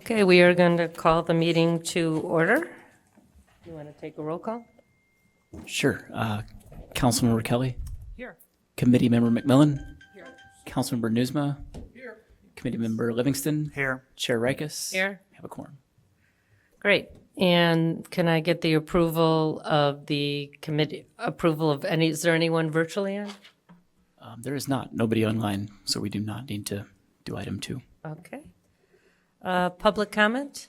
Okay, we are going to call the meeting to order. You want to take a roll call? Sure. Councilmember Kelly. Here. Committee Member McMillan. Here. Councilmember Newsma. Here. Committee Member Livingston. Here. Chair Rikus. Here. Have a quorum. Great. And can I get the approval of the committee, approval of any, is there anyone virtually on? There is not, nobody online, so we do not need to do item 2. Okay. Public comment?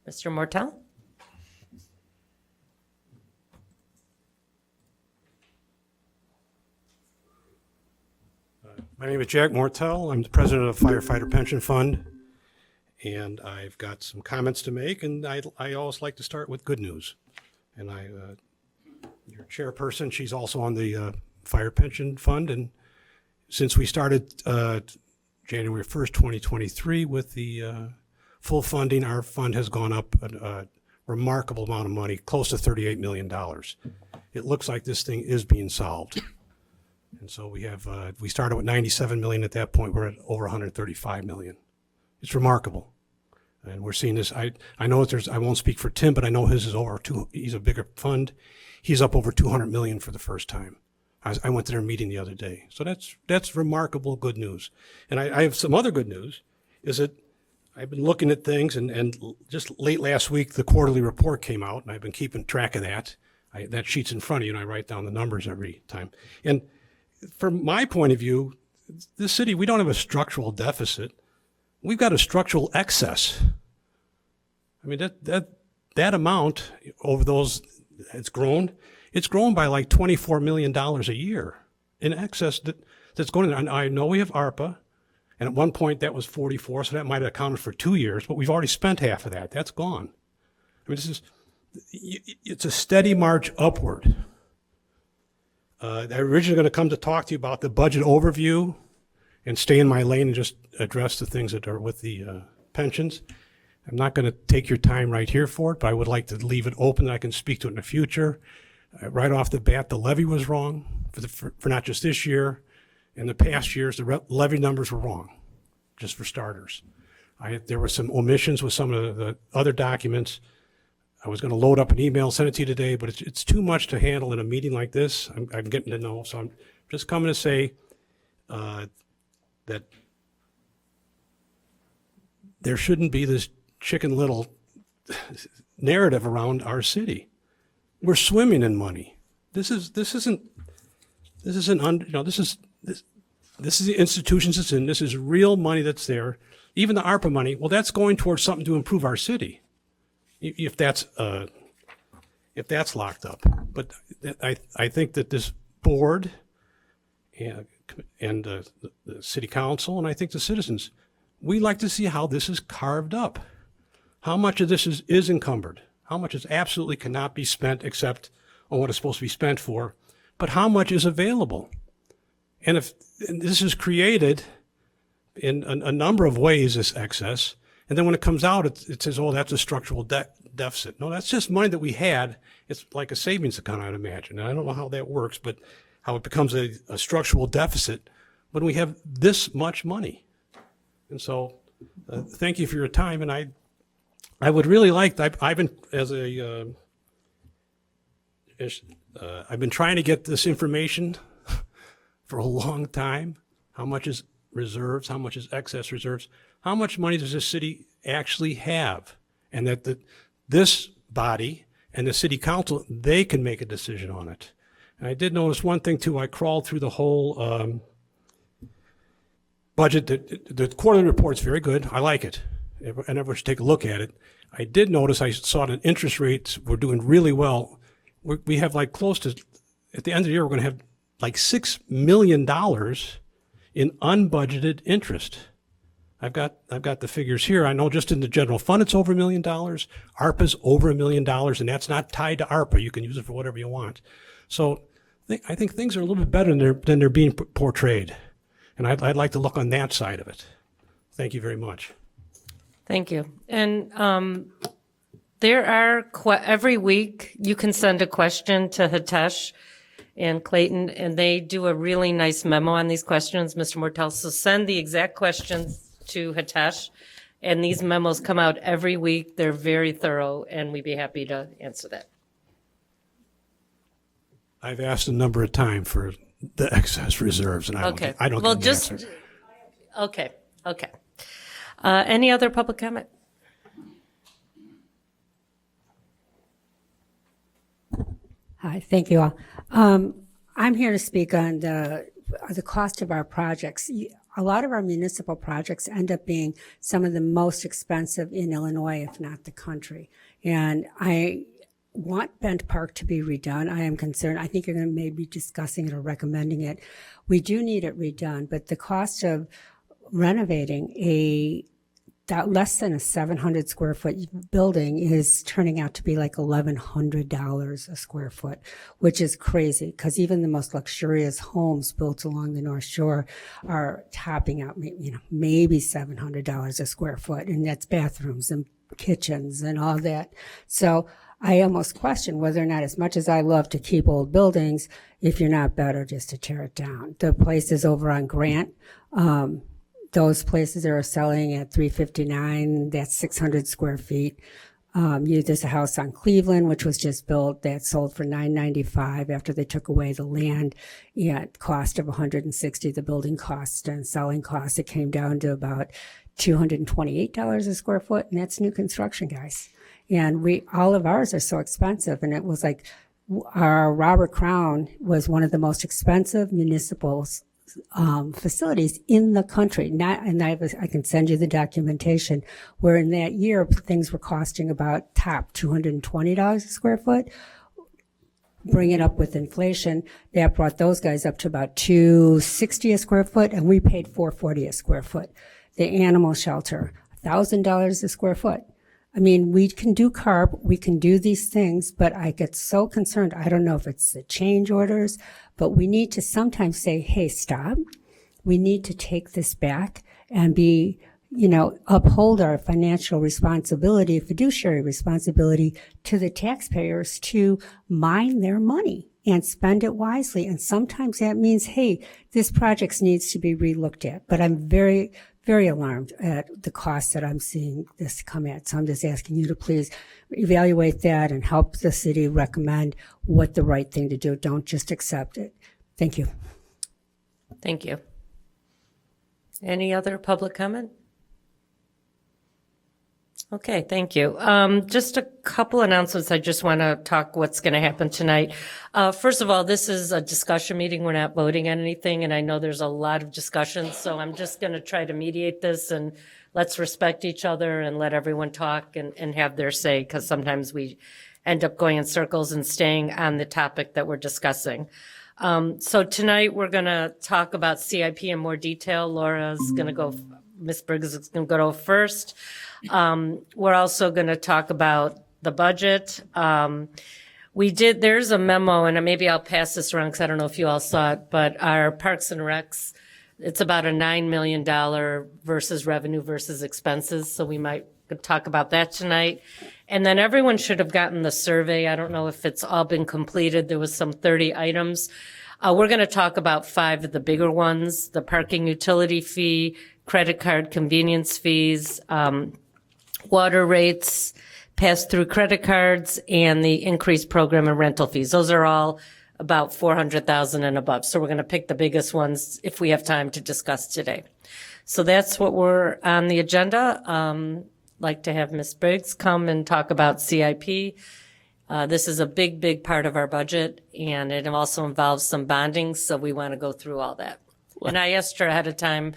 Mr. Mortel? My name is Jack Mortel. I'm the president of Firefighter Pension Fund, and I've got some comments to make, and I always like to start with good news. And your chairperson, she's also on the Fire Pension Fund, and since we started January 1st, 2023, with the full funding, our fund has gone up a remarkable amount of money, close to $38 million. It looks like this thing is being solved. And so we started with 97 million at that point. We're at over 135 million. It's remarkable. And we're seeing this. I know that I won't speak for Tim, but I know his is he's a bigger fund. He's up over 200 million for the first time. I went to their meeting the other day. So that's remarkable good news. And I have some other good news, is that I've been looking at things, and just late last week, the quarterly report came out, and I've been keeping track of that. That sheet's in front of you, and I write down the numbers every time. And from my point of view, this city, we don't have a structural deficit. We've got a structural excess. I mean, that amount over those, it's grown by like $24 million a year in excess that's going in. I know we have ARPA, and at one point that was 44, so that might have accounted for 2 years, but we've already spent half of that. That's gone. I mean, it's a steady march upward. I'm originally going to come to talk to you about the budget overview and stay in my lane and just address the things that are with the pensions. I'm not going to take your time right here for it, but I would like to leave it open that I can speak to it in the future. Right off the bat, the levy was wrong for not just this year. In the past years, the levy numbers were wrong, just for starters. There were some omissions with some of the other documents. I was going to load up an email, send it to you today, but it's too much to handle in a meeting like this. I'm getting to know, so I'm just coming to say that there shouldn't be this Chicken Little narrative around our city. We're swimming in money. This is the institutions it's in. This is real money that's there. Even the ARPA money, well, that's going towards something to improve our city. If that's locked up. But I think that this board and the city council, and I think the citizens, we like to see how this is carved up. How much of this is encumbered? How much is absolutely cannot be spent except on what it's supposed to be spent for? But how much is available? And if this is created in a number of ways, this excess, and then when it comes out, it says, oh, that's a structural deficit. No, that's just money that we had. It's like a savings account, I'd imagine. And I don't know how that works, but how it becomes a structural deficit when we have this much money. And so thank you for your time. And I would really like, I've been, I've been trying to get this information for a long time. How much is reserves? How much is excess reserves? How much money does this city actually have? And that this body and the city council, they can make a decision on it. And I did notice one thing too. I crawled through the whole budget. The quarterly report's very good. I like it. And everyone should take a look at it. I did notice, I saw that interest rates were doing really well. We have like close to, at the end of the year, we're going to have like $6 million in unbudgeted interest. I've got the figures here. I know just in the general fund it's over $1 million. ARPA's over $1 million, and that's not tied to ARPA. You can use it for whatever you want. So I think things are a little bit better than they're being portrayed. And I'd like to look on that side of it. Thank you very much. Thank you. And there are, every week you can send a question to Hitesh and Clayton, and they do a really nice memo on these questions, Mr. Mortel. So send the exact questions to Hitesh, And these memos come out every week. They're very thorough, and we'd be happy to answer that. I've asked a number of times for the excess reserves, and Okay. I don't Well, get an just, answer. okay, okay. Any other public comment? Hi, thank you all. I'm here to speak on the cost of our projects. A lot of our municipal projects end up being some of the most expensive in Illinois, if not the country. And I want Bent Park to be redone. I am concerned. I think you're going to maybe discussing it or recommending it. We do need it redone, but the cost of renovating that less than a 700 square foot building is turning out to be like $1,100 a square foot, which is crazy because even the most luxurious homes built along the North Shore are topping out, maybe $700 a square foot, and that's bathrooms and kitchens and all that. So I almost question whether or not, as much as I love to keep old buildings, if you're not better just to tear it down. The places over on Grant, those places are selling at $359. That's 600 square feet. There's a house on Cleveland, which was just built, that sold for $995 after they took away the land at cost of $160. The building cost and selling cost, it came down to about $228 a square foot, and that's new construction, guys. And all of ours are so expensive, and it was like our Robert Crown was one of the most expensive municipal facilities in the country. I can send you the documentation where in that year things were costing about top $220 a square foot. Bring it up with inflation, that brought those guys up to about $260 a square foot, and we paid $440 a square foot. The animal shelter, $1,000 a square foot. I mean, we can do CARB, we can do these things, but I get so concerned. I don't know if it's the change orders, but we need to sometimes say, hey, stop. We need to take this back and uphold our financial responsibility, fiduciary responsibility to the taxpayers to mine their money and spend it wisely. And sometimes that means, hey, this project needs to be relooked at. But I'm very, very alarmed at the cost that I'm seeing this come at. So I'm just asking you to please evaluate that and help the city recommend what the right thing to do. Don't just accept it. Thank you. Thank you. Any other public comment? Okay, thank you. Just a couple announcements. I just want to talk what's going to happen tonight. First of all, this is a discussion meeting. We're not voting on anything, and I know there's a lot of discussion, so I'm just going to try to mediate this, and let's respect each other and let everyone talk and have their say, because sometimes we end up going in circles and staying on the topic that we're discussing. So tonight we're going to talk about CIP in more detail. Laura's going to go, Ms. Briggs is going to go first. We're also going to talk about the budget. There's a memo, and maybe I'll pass this around because I don't know if you all saw it, but our Parks and Recs, it's about a $9 million versus revenue versus expenses. So we might talk about that tonight. And then everyone should have gotten the survey. I don't know if it's all been completed. There was some 30 items. We're going to talk about 5 of the bigger ones: the parking utility fee, credit card convenience fees, water rates, pass-through credit cards, and the increased program and rental fees. Those are all about $400,000 and above. So we're going to pick the biggest ones if we have time to discuss today. So that's what we're on the agenda. Like to have Ms. Briggs come and talk about CIP. This is a big, big part of our budget, and it also involves some bonding, so we want to go through all that. And I asked her ahead of time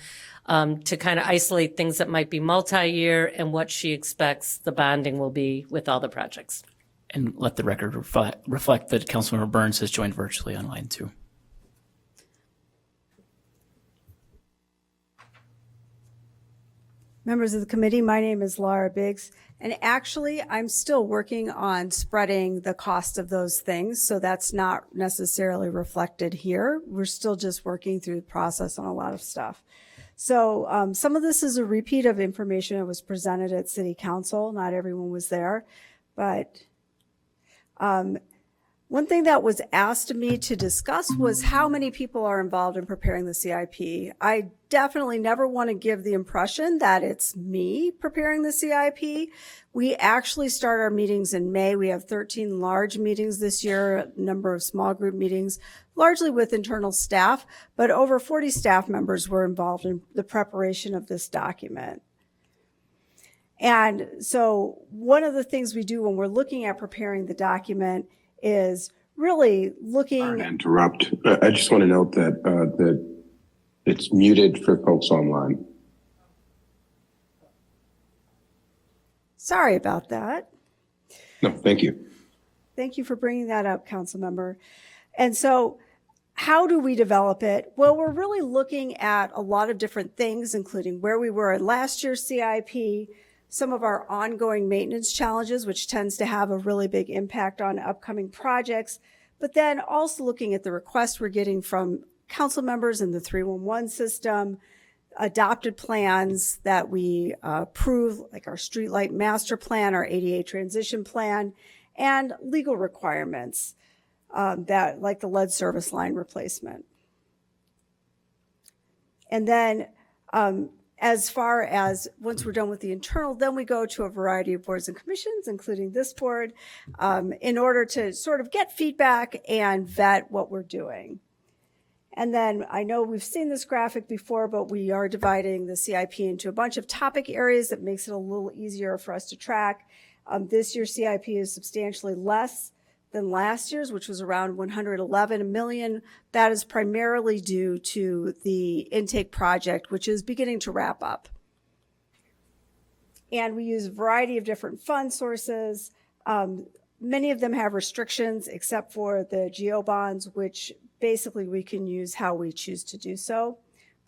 to kind of isolate things that might be multi-year and what she expects the bonding will be with all the projects. And let the record reflect that Councilmember Burns has joined virtually online too. Members of the committee, my name is Laura Biggs, and actually I'm still working on spreading the cost of those things, so that's not necessarily reflected here. We're still just working through the process on a lot of stuff. So some of this is a repeat of information that was presented at City Council. Not everyone was there, but One thing that was asked of me to discuss was how many people are involved in preparing the CIP. I definitely never want to give the impression that it's me preparing the CIP. We actually start our meetings in May. We have 13 large meetings this year, a number of small group meetings, largely with internal staff, but over 40 staff members were involved in the preparation of this document. And so one of the things we do when we're looking at preparing the document is really looking. Sorry to interrupt. I just want to note that it's muted for folks online. Sorry about that. No, thank you. Thank you for bringing that up, council member. And so how do we develop it? Well, we're really looking at a lot of different things, including where we were in last year's CIP, some of our ongoing maintenance challenges, which tends to have a really big impact on upcoming projects, but then also looking at the requests we're getting from council members in the 311 system, adopted plans that we approve, like our streetlight master plan, our ADA transition plan, and legal requirements that like the lead service line replacement. And then as far as once we're done with the internal, then we go to a variety of boards and commissions, including this board, in order to sort of get feedback and vet what we're doing. And then I know we've seen this graphic before, but we are dividing the CIP into a bunch of topic areas that makes it a little easier for us to track. This year's CIP is substantially less than last year's, which was around 111 million. That is primarily due to the intake project, which is beginning to wrap up. And we use a variety of different fund sources. Many of them have restrictions except for the GO bonds, which basically we can use how we choose to do so.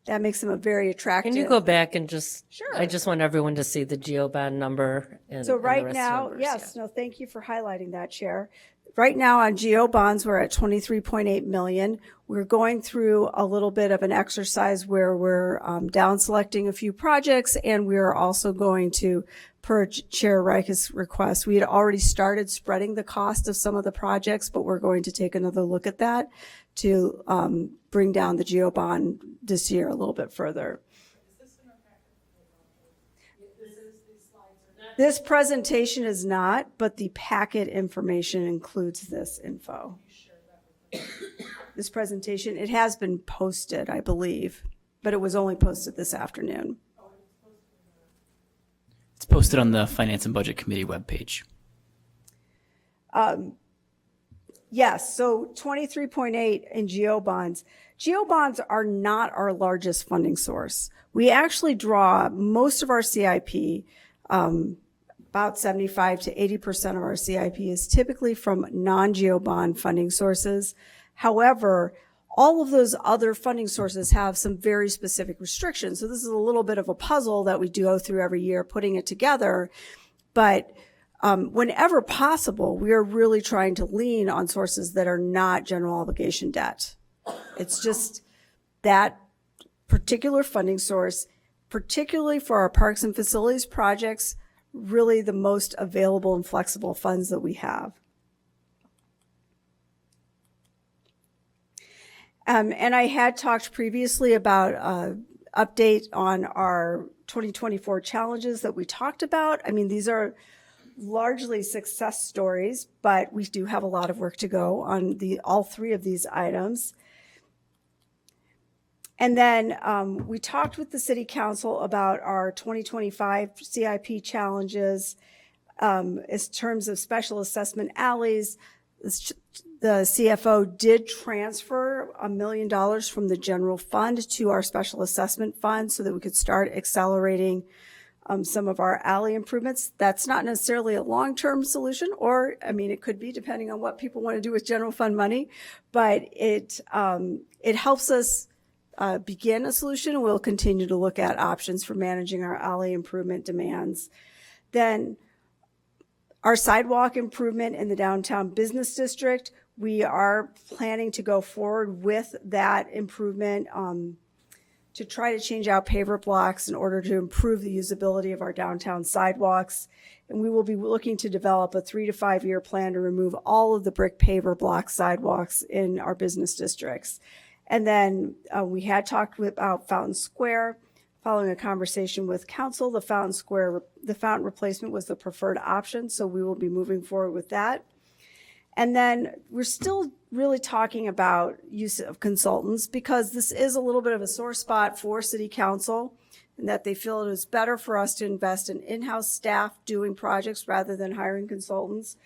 That makes them a very attractive. Can you go back and just, Sure. I just want everyone to see the GeoBond number. So right now, yes, no, thank you for highlighting that, Chair. Right now on GO bonds, we're at 23.8 million. We're going through a little bit of an exercise where we're down selecting a few projects, and we're also going to, per Chair Reich's request, we had already started spreading the cost of some of the projects, but we're going to take another look at that to bring down the GO bond this year a little bit further. This presentation is not, but the packet information includes this info. This presentation, it has been posted, I believe, but it was only posted this afternoon. It's posted on the Finance and Budget Committee webpage. Yes, so 23.8 in GO bonds. GO bonds are not our largest funding source. We actually draw most of our CIP, about 75 to 80% of our CIP is typically from non-GO bond funding sources. However, all of those other funding sources have some very specific restrictions. So this is a little bit of a puzzle that we do go through every year, putting it together. But whenever possible, we are really trying to lean on sources that are not general obligation debt. It's just that particular funding source, particularly for our parks and facilities projects, really the most available and flexible funds that we have. And I had talked previously about update on our 2024 challenges that we talked about. I mean, these are largely success stories, but we do have a lot of work to go on all three of these items. And then we talked with the City Council about our 2025 CIP challenges in terms of special assessment alleys. The CFO did transfer $1 million from the general fund to our special assessment fund so that we could start accelerating some of our alley improvements. That's not necessarily a long-term solution, or, I mean, it could be depending on what people want to do with general fund money, but it helps us begin a solution, and we'll continue to look at options for managing our alley improvement demands. Then our sidewalk improvement in the downtown business district, we are planning to go forward with that improvement to try to change out paver blocks in order to improve the usability of our downtown sidewalks. And we will be looking to develop a 3 to 5 year plan to remove all of the brick paver block sidewalks in our business districts. And then we had talked about Fountain Square. Following a conversation with council, the fountain replacement was the preferred option, so we will be moving forward with that. And then we're still really talking about use of consultants because this is a little bit of a sore spot for City Council, and that they feel it is better for us to invest in in-house staff doing projects rather than hiring consultants.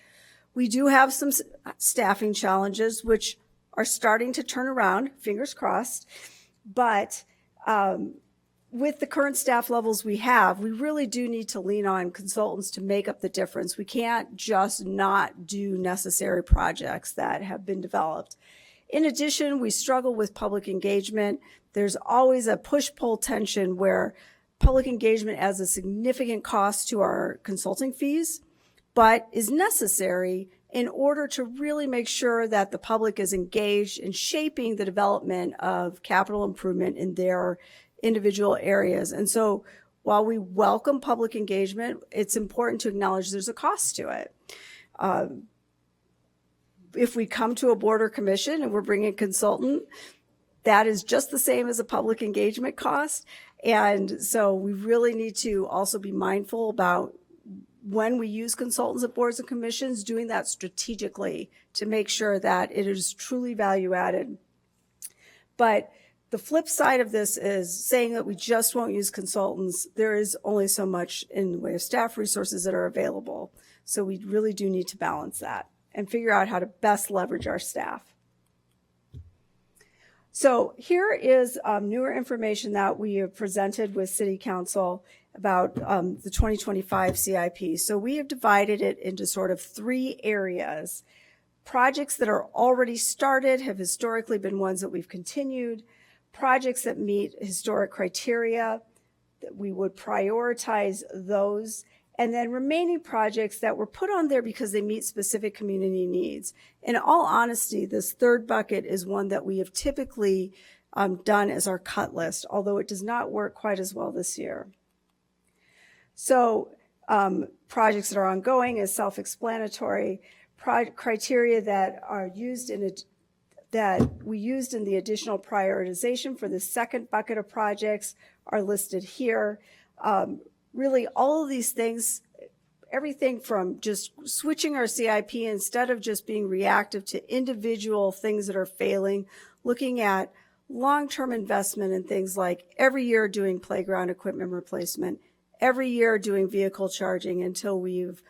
We do have some staffing challenges, which are starting to turn around, fingers crossed, but with the current staff levels we have, we really do need to lean on consultants to make up the difference. We can't just not do necessary projects that have been developed. In addition, we struggle with public engagement. There's always a push-pull tension where public engagement adds a significant cost to our consulting fees, but is necessary in order to really make sure that the public is engaged in shaping the development of capital improvement in their individual areas. And so while we welcome public engagement, it's important to acknowledge there's a cost to it. If we come to a board or commission and we're bringing a consultant, that is just the same as a public engagement cost. And so we really need to also be mindful about when we use consultants at boards and commissions, doing that strategically to make sure that it is truly value added. But the flip side of this is saying that we just won't use consultants. There is only so much in the way of staff resources that are available. So we really do need to balance that and figure out how to best leverage our staff. So here is newer information that we have presented with City Council about the 2025 CIP. So we have divided it into sort of 3 areas. Projects that are already started have historically been ones that we've continued. Projects that meet historic criteria, that we would prioritize those, and then remaining projects that were put on there because they meet specific community needs. In all honesty, this third bucket is one that we have typically done as our cut list, although it does not work quite as well this year. So projects that are ongoing is self-explanatory. Criteria that are used that we used in the additional prioritization for the second bucket of projects are listed here. Really, all of these things, everything from just switching our CIP instead of just being reactive to individual things that are failing, looking at long-term investment in things like every year doing playground equipment replacement, every year doing vehicle charging until we've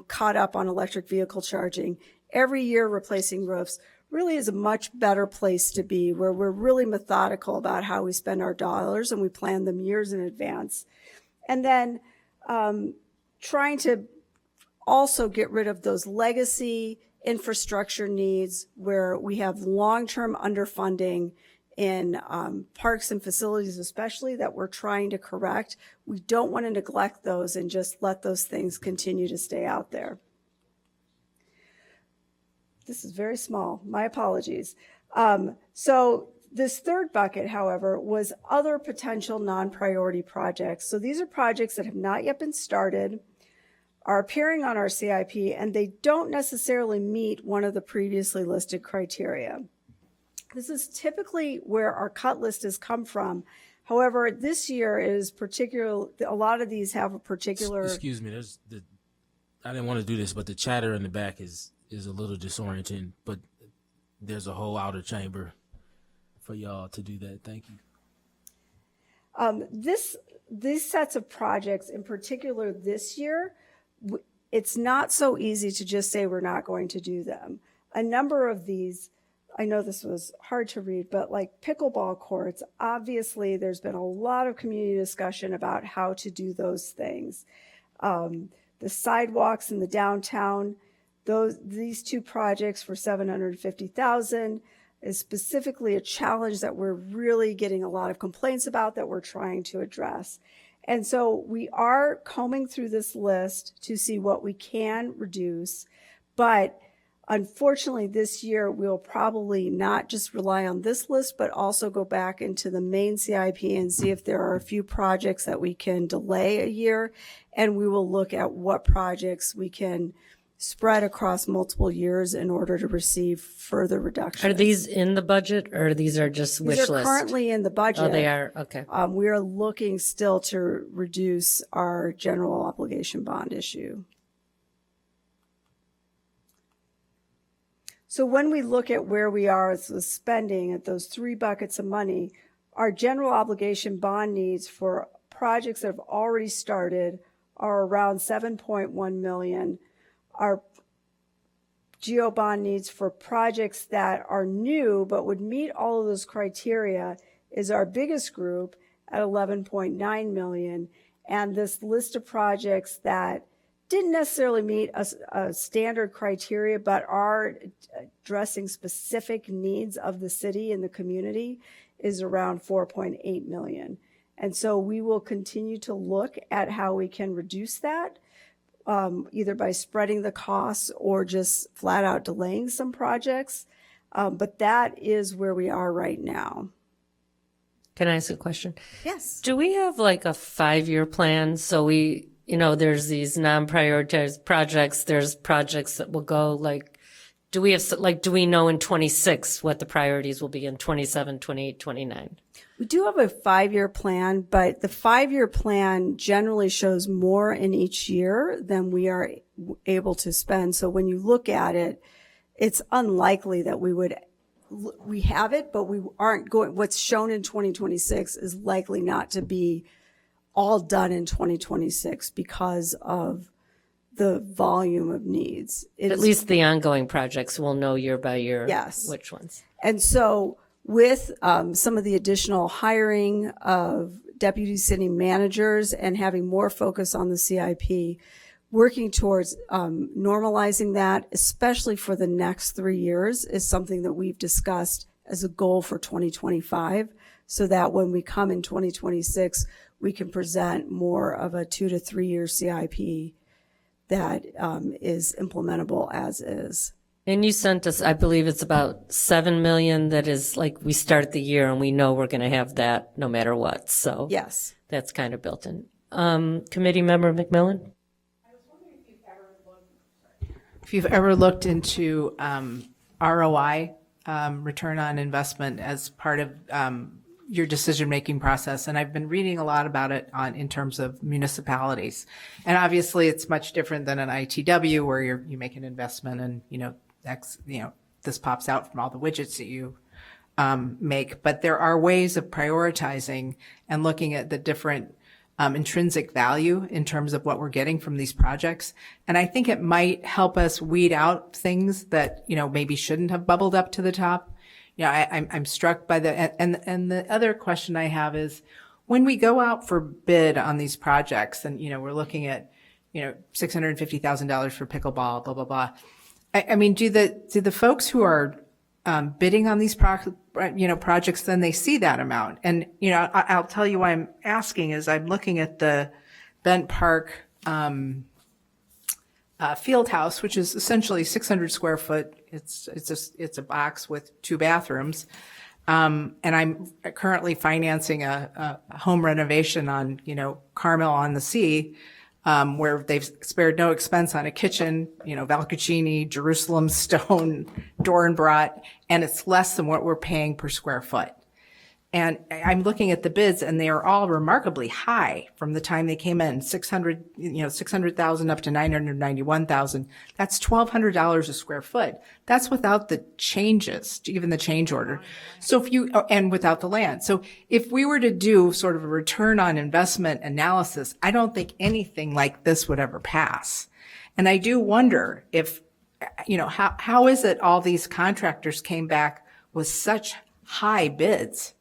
caught up on electric vehicle charging, every year replacing roofs, really is a much better place to be, where we're really methodical about how we spend our dollars and we plan them years in advance. And then trying to also get rid of those legacy infrastructure needs where we have long-term underfunding in parks and facilities especially that we're trying to correct. We don't want to neglect those and just let those things continue to stay out there. This is very small. My apologies. So this third bucket, however, was other potential non-priority projects. So these are projects that have not yet been started, are appearing on our CIP, and they don't necessarily meet one of the previously listed criteria. This is typically where our cut list has come from. However, this year is particular. A lot of these have a particular. Excuse me. I didn't want to do this, but the chatter in the back is a little disorienting. But there's a whole outer chamber for y'all to do that. Thank you. These sets of projects, in particular this year, it's not so easy to just say we're not going to do them. A number of these. I know this was hard to read, but like pickleball courts, obviously there's been a lot of community discussion about how to do those things. The sidewalks in the downtown, these 2 projects for $750,000 is specifically a challenge that we're really getting a lot of complaints about that we're trying to address. And so we are combing through this list to see what we can reduce, but Unfortunately, this year, we'll probably not just rely on this list, but also go back into the main CIP and see if there are a few projects that we can delay a year. And we will look at what projects we can spread across multiple years in order to receive further reductions. Are these in the budget or these are just wish These are list? currently in the budget. Oh, they are, okay. We are looking still to reduce our general obligation bond issue. So when we look at where we are with the spending at those three buckets of money, our general obligation bond needs for projects that have already started are around 7.1 million. Our geo bond needs for projects that are new but would meet all of those criteria is our biggest group at 11.9 million. And this list of projects that didn't necessarily meet a standard criteria, but are addressing specific needs of the city and the community is around 4.8 million. And so we will continue to look at how we can reduce that, either by spreading the costs or just flat out delaying some projects. But that is where we are right now. Can I ask a question? Yes. Do we have like a 5-year plan? So we, there's these non-prioritized projects, there's projects that will go like, do we know in 26 what the priorities will be in 27, 28, 29? We do have a 5-year plan, but the 5-year plan generally shows more in each year than we are able to spend. So when you look at it, it's unlikely that we have it, but we aren't going, what's shown in 2026 is likely not to be all done in 2026 because of the volume of needs. At least the ongoing projects, we'll know year by year. Yes. Which ones. And so with some of the additional hiring of deputy city managers and having more focus on the CIP, working towards normalizing that, especially for the next 3 years, is something that we've discussed as a goal for 2025, so that when we come in 2026, we can present more of a 2 to 3 year CIP that is implementable as is. And you sent us, I believe it's about 7 million that is like, we start the year and we know we're going to have that no matter what. So Yes. that's kind of built in. Committee member McMillan? If you've ever looked into ROI, return on investment, as part of your decision-making process, and I've been reading a lot about it in terms of municipalities. And obviously, it's much different than an ITW where you make an investment and this pops out from all the widgets that you make. But there are ways of prioritizing and looking at the different intrinsic value in terms of what we're getting from these projects. And I think it might help us weed out things that, maybe shouldn't have bubbled up to the top. I'm struck by and the other question I have is, when we go out for bid on these projects and, we're looking at, $650,000 for pickleball, blah, blah, blah. I mean, do the folks who are bidding on these projects, then they see that amount? And, I'll tell you why I'm asking is I'm looking at the Bent Park field house, which is essentially 600 square foot. It's a box with 2 bathrooms. And I'm currently financing a home renovation on, Carmel on the Sea, where they've spared no expense on a kitchen, Valcuccini, Jerusalem stone, Doornbrot, and it's less than what we're paying per square foot. And I'm looking at the bids, and they are all remarkably high from the time they came in. 600,000 up to 991,000. That's $1,200 a square foot. That's without the changes, even the change order. So and without the land. So if we were to do sort of a return on investment analysis, I don't think anything like this would ever pass. And I do wonder if, how is it all these contractors came back with such high bids?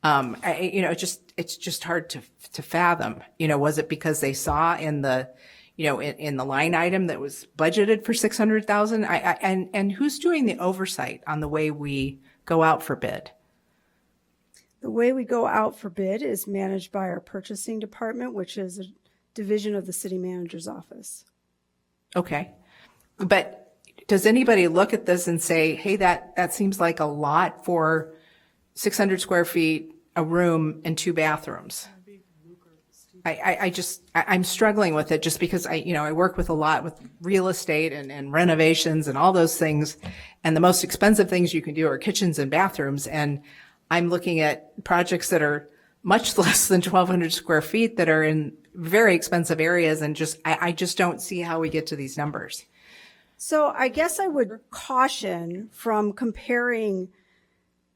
It's just hard to fathom. Was it because they saw in the, in the line item that was budgeted for 600,000? And who's doing the oversight on the way we go out for bid? The way we go out for bid is managed by our purchasing department, which is a division of the city manager's office. Okay. But does anybody look at this and say, hey, that seems like a lot for 600 square feet, a room and 2 bathrooms? I'm struggling with it just because I work with a lot with real estate and renovations and all those things. And the most expensive things you can do are kitchens and bathrooms. And I'm looking at projects that are much less than 1,200 square feet that are in very expensive areas. And I just don't see how we get to these numbers. So I guess I would caution from comparing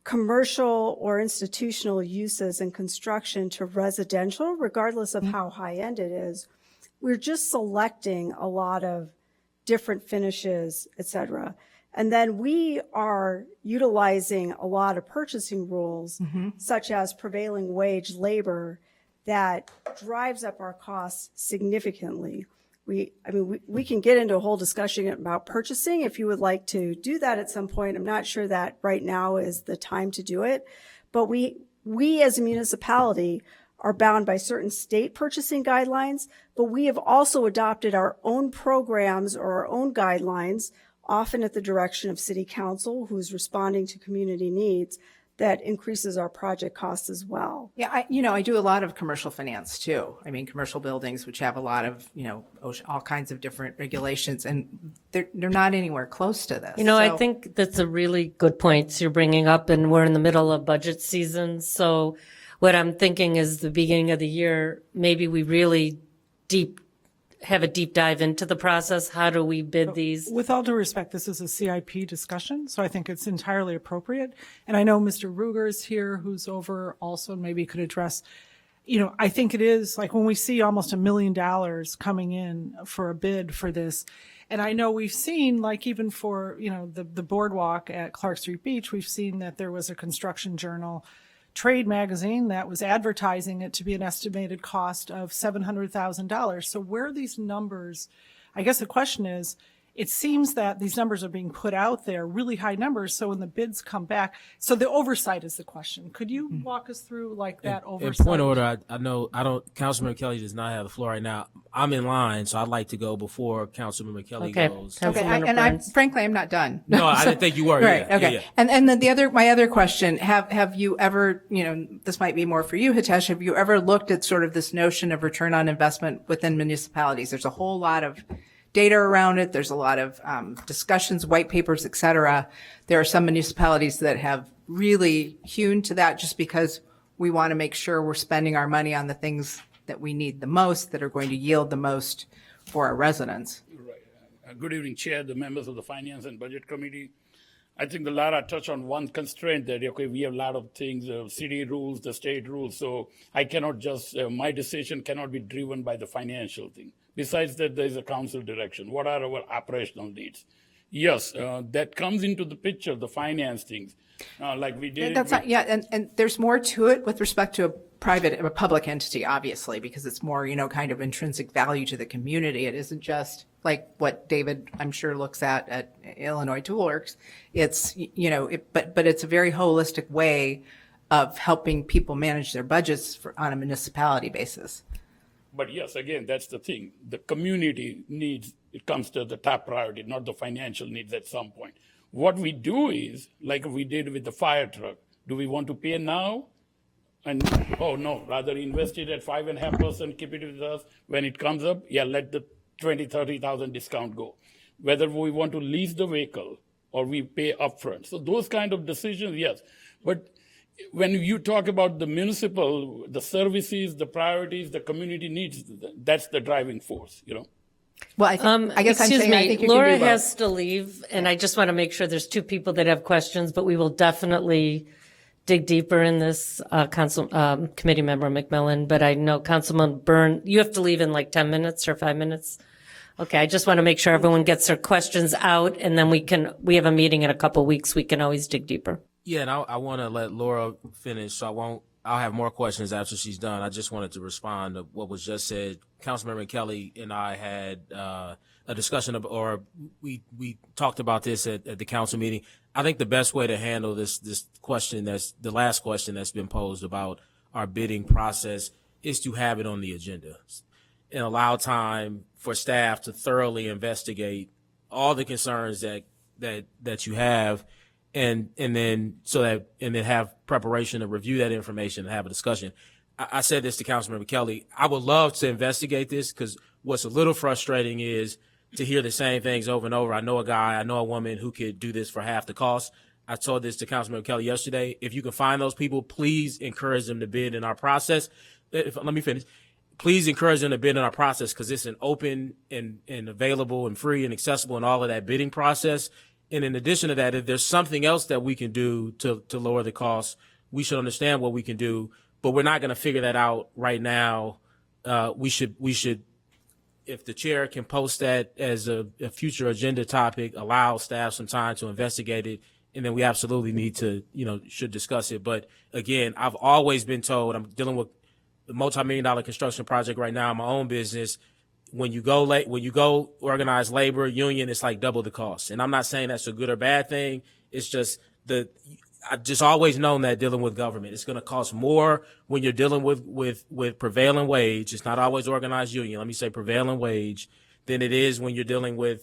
commercial or institutional uses in construction to residential, regardless of how high-end it is. We're just selecting a lot of different finishes, et cetera. And then we are utilizing a lot of purchasing rules, such as prevailing wage labor, that drives up our costs significantly. We can get into a whole discussion about purchasing if you would like to do that at some point. I'm not sure that right now is the time to do it, but we as a municipality are bound by certain state purchasing guidelines, but we have also adopted our own programs or our own guidelines, often at the direction of city council, who's responding to community needs, that increases our project costs as well. Yeah, I do a lot of commercial finance too. I mean, commercial buildings, which have a lot of, all kinds of different regulations, and they're not anywhere close to this. I think that's a really good point you're bringing up, and we're in the middle of budget season. So what I'm thinking is the beginning of the year, maybe we really have a deep dive into the process. How do we bid these? With all due respect, this is a CIP discussion, so I think it's entirely appropriate. And I know Mr. Ruger is here, who's over also, maybe could address, I think it is like when we see almost $1 million coming in for a bid for this. And I know we've seen, like even for, the boardwalk at Clark Street Beach, we've seen that there was a construction journal trade magazine that was advertising it to be an estimated cost of $700,000. So where are these numbers? I guess the question is, it seems that these numbers are being put out there, really high numbers. So when the bids come back, so the oversight is the question. Could you walk us through like that oversight? In point of order, Councilmember Kelly does not have the floor right now. I'm in line, so I'd like to go before Councilmember Kelly goes. Okay, frankly, I'm not done. No, I didn't think you were. Right. Yeah, okay. yeah. And then my other question, have you ever, this might be more for you, Hitesh, have you ever looked at sort of this notion of return on investment within municipalities? There's a whole lot of data around it. There's a lot of discussions, white papers, et cetera. There are some municipalities that have really hewn to that just because we want to make sure we're spending our money on the things that we need the most, that are going to yield the most for our residents. Right. Good evening, Chair, the members of the Finance and Budget Committee. I think the Lara touched on one constraint that, we have a lot of things, city rules, the state rules, so I cannot just, my decision cannot be driven by the financial thing. Besides that, there is a council direction. What are our operational needs? Yes, that comes into the picture, the finance things. Like we did. And there's more to it with respect to a public entity, obviously, because it's more, kind of intrinsic value to the community. It isn't just like what David, I'm sure, looks at Illinois Toolworks. It's, but it's a very holistic way of helping people manage their budgets on a municipality basis. But yes, again, that's the thing. The community needs, it comes to the top priority, not the financial needs at some point. What we do is, like we did with the fire truck, do we want to pay now? And, oh no, rather invest it at 5.5%, keep it with us. When it comes up, let the 30,000 discount go. Whether we want to lease the vehicle or we pay upfront. So those kind of decisions, yes. But when you talk about the municipal, the services, the priorities, the community needs, that's the driving force, Well, I guess excuse I'm saying, me, I think you Laura can do both. has to leave, and I just want to make sure there's 2 people that have questions, but we will definitely dig deeper in this, committee member McMillan. But I know Councilman Byrne, you have to leave in like 10 minutes or 5 minutes. Okay, I just want to make sure everyone gets their questions out, and then we have a meeting in a couple weeks. We can always dig deeper. Yeah, and I want to let Laura finish, so I'll have more questions after she's done. I just wanted to respond to what was just said. Councilmember Kelly and I had a discussion we talked about this at the council meeting. I think the best way to handle this question, that's the last question that's been posed about our bidding process, is to have it on the agenda and allow time for staff to thoroughly investigate all the concerns that you have, and then have preparation to review that information and have a discussion. I said this to Councilmember Kelly. I would love to investigate this, because what's a little frustrating is to hear the same things over and over. I know a woman who could do this for half the cost. I told this to Councilmember Kelly yesterday. If you can find those people, please encourage them to bid in our process. Let me finish. Please encourage them to bid in our process, because it's an open and available and free and accessible and all of that bidding process. And in addition to that, if there's something else that we can do to lower the cost, we should understand what we can do, but we're not going to figure that out right now. We should, if the chair can post that as a future agenda topic, allow staff some time to investigate it, and then we absolutely need to, should discuss it. But again, I've always been told, I'm dealing with a multi-million-dollar construction project right now in my own business. When you go organize labor union, it's like double the cost. And I'm not saying that's a good or bad thing. It's just I've just always known that dealing with government, it's going to cost more when you're dealing with prevailing wage. It's not always organized union. Let me say prevailing wage, than it is when you're dealing with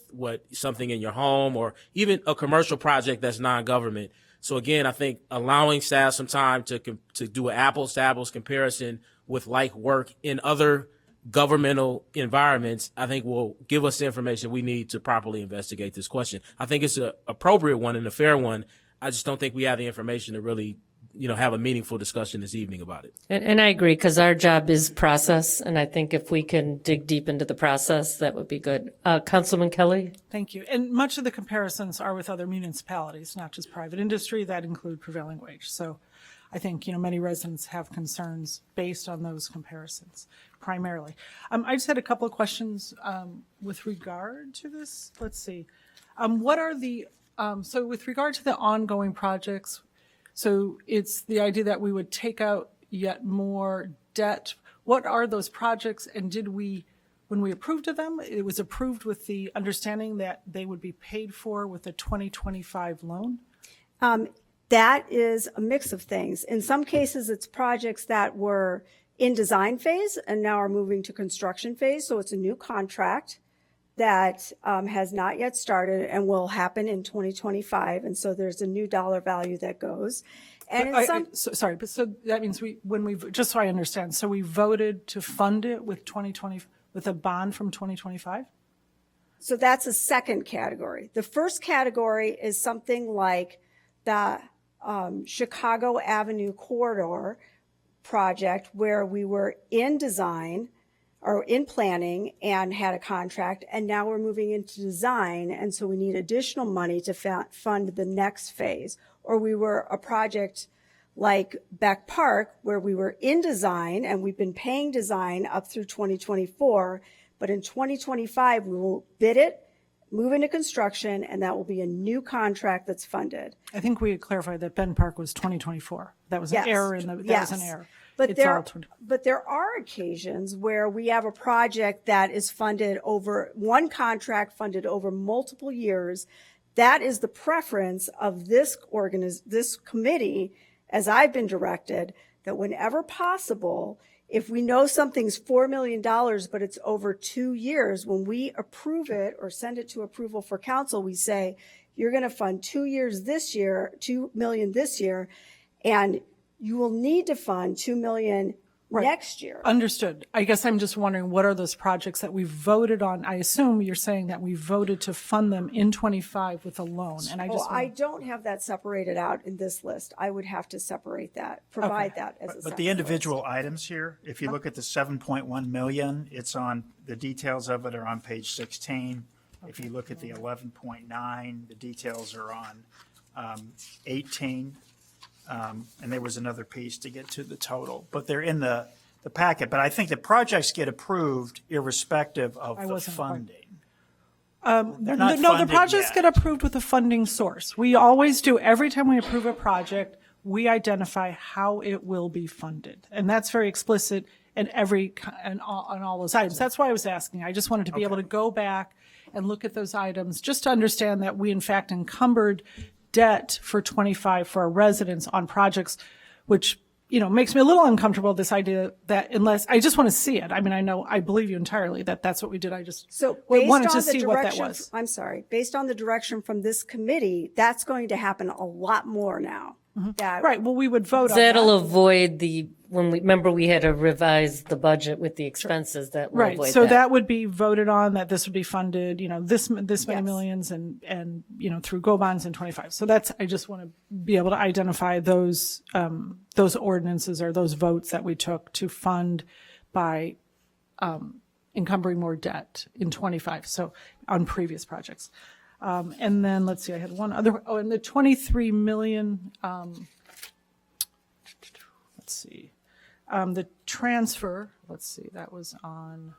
something in your home or even a commercial project that's non-government. So again, I think allowing staff some time to do an apples to apples comparison with like work in other governmental environments, I think will give us the information we need to properly investigate this question. I think it's an appropriate one and a fair one. I just don't think we have the information to really, have a meaningful discussion this evening about it. And I agree, because our job is process, and I think if we can dig deep into the process, that would be good. Councilman Kelly? Thank you. And much of the comparisons are with other municipalities, not just private industry, that include prevailing wage. So I think, many residents have concerns based on those comparisons, primarily. I just had a couple of questions with regard to this. Let's see. What are the, so with regard to the ongoing projects, so it's the idea that we would take out yet more debt. What are those projects, and when we approved of them, it was approved with the understanding that they would be paid for with a 2025 loan? That is a mix of things. In some cases, it's projects that were in design phase and now are moving to construction phase. So it's a new contract that has not yet started and will happen in 2025. And so there's a new dollar value that goes. And Sorry, but so that means just so I understand, so we voted to fund it with 2020, with a bond from 2025? So that's a second category. The first category is something like the Chicago Avenue corridor project, where we were in design or in planning and had a contract, and now we're moving into design, and so we need additional money to fund the next phase. Or we were a project like Beck Park, where we were in design and we've been paying design up through 2024, but in 2025 we will bid it, move into construction, and that will be a new contract that's funded. I think we had clarified that Ben Park was 2024. That was an error in that was an error. But there are occasions where we have a project that is funded over one contract, funded over multiple years. That is the preference of this committee, as I've been directed, that whenever possible, if we know something's $4 million, but it's over 2 years, when we approve it or send it to approval for council, we say, you're going to fund 2 years this year, $2 million this year, and you will need to fund $2 million next year. Understood. I guess I'm just wondering, what are those projects that we voted on? I assume you're saying that we voted to fund them in 25 with a loan, and I don't have that separated out in this list. I would have to separate that, provide that as a separate But the individual items here, if you look at the 7.1 million, it's on, the details of it are on page 16. If you look at the 11.9, the details are on 18. And there was another piece to get to the total, but they're in the packet. But I think the projects get approved irrespective of the funding. They're not No, the funded projects yet. get approved with a funding source. We always do. Every time we approve a project, we identify how it will be funded. And that's very explicit in on all those items. That's why I was asking. I just wanted to be able to go back and look at those items just to understand that we in fact encumbered debt for 25 for our residents on projects, which, makes me a little uncomfortable, this idea that unless, I just want to see it. I mean, I believe you entirely that that's what we did. I just So based wanted on to the see what that direction, was. I'm sorry, based on the direction from this committee, that's going to happen a lot more now. That, Right, well, we would vote on That'll that. avoid remember we had to revise the budget with the expenses that will Right, avoid so that. that would be voted on, that this would be funded, this many Yes. millions and, through go bonds in 25. So I just want to be able to identify those ordinances or those votes that we took to fund by, encumbering more debt in 25. So on previous projects. And then let's see, I had one other, and the 23 million, let's see. The transfer, let's see, that was on.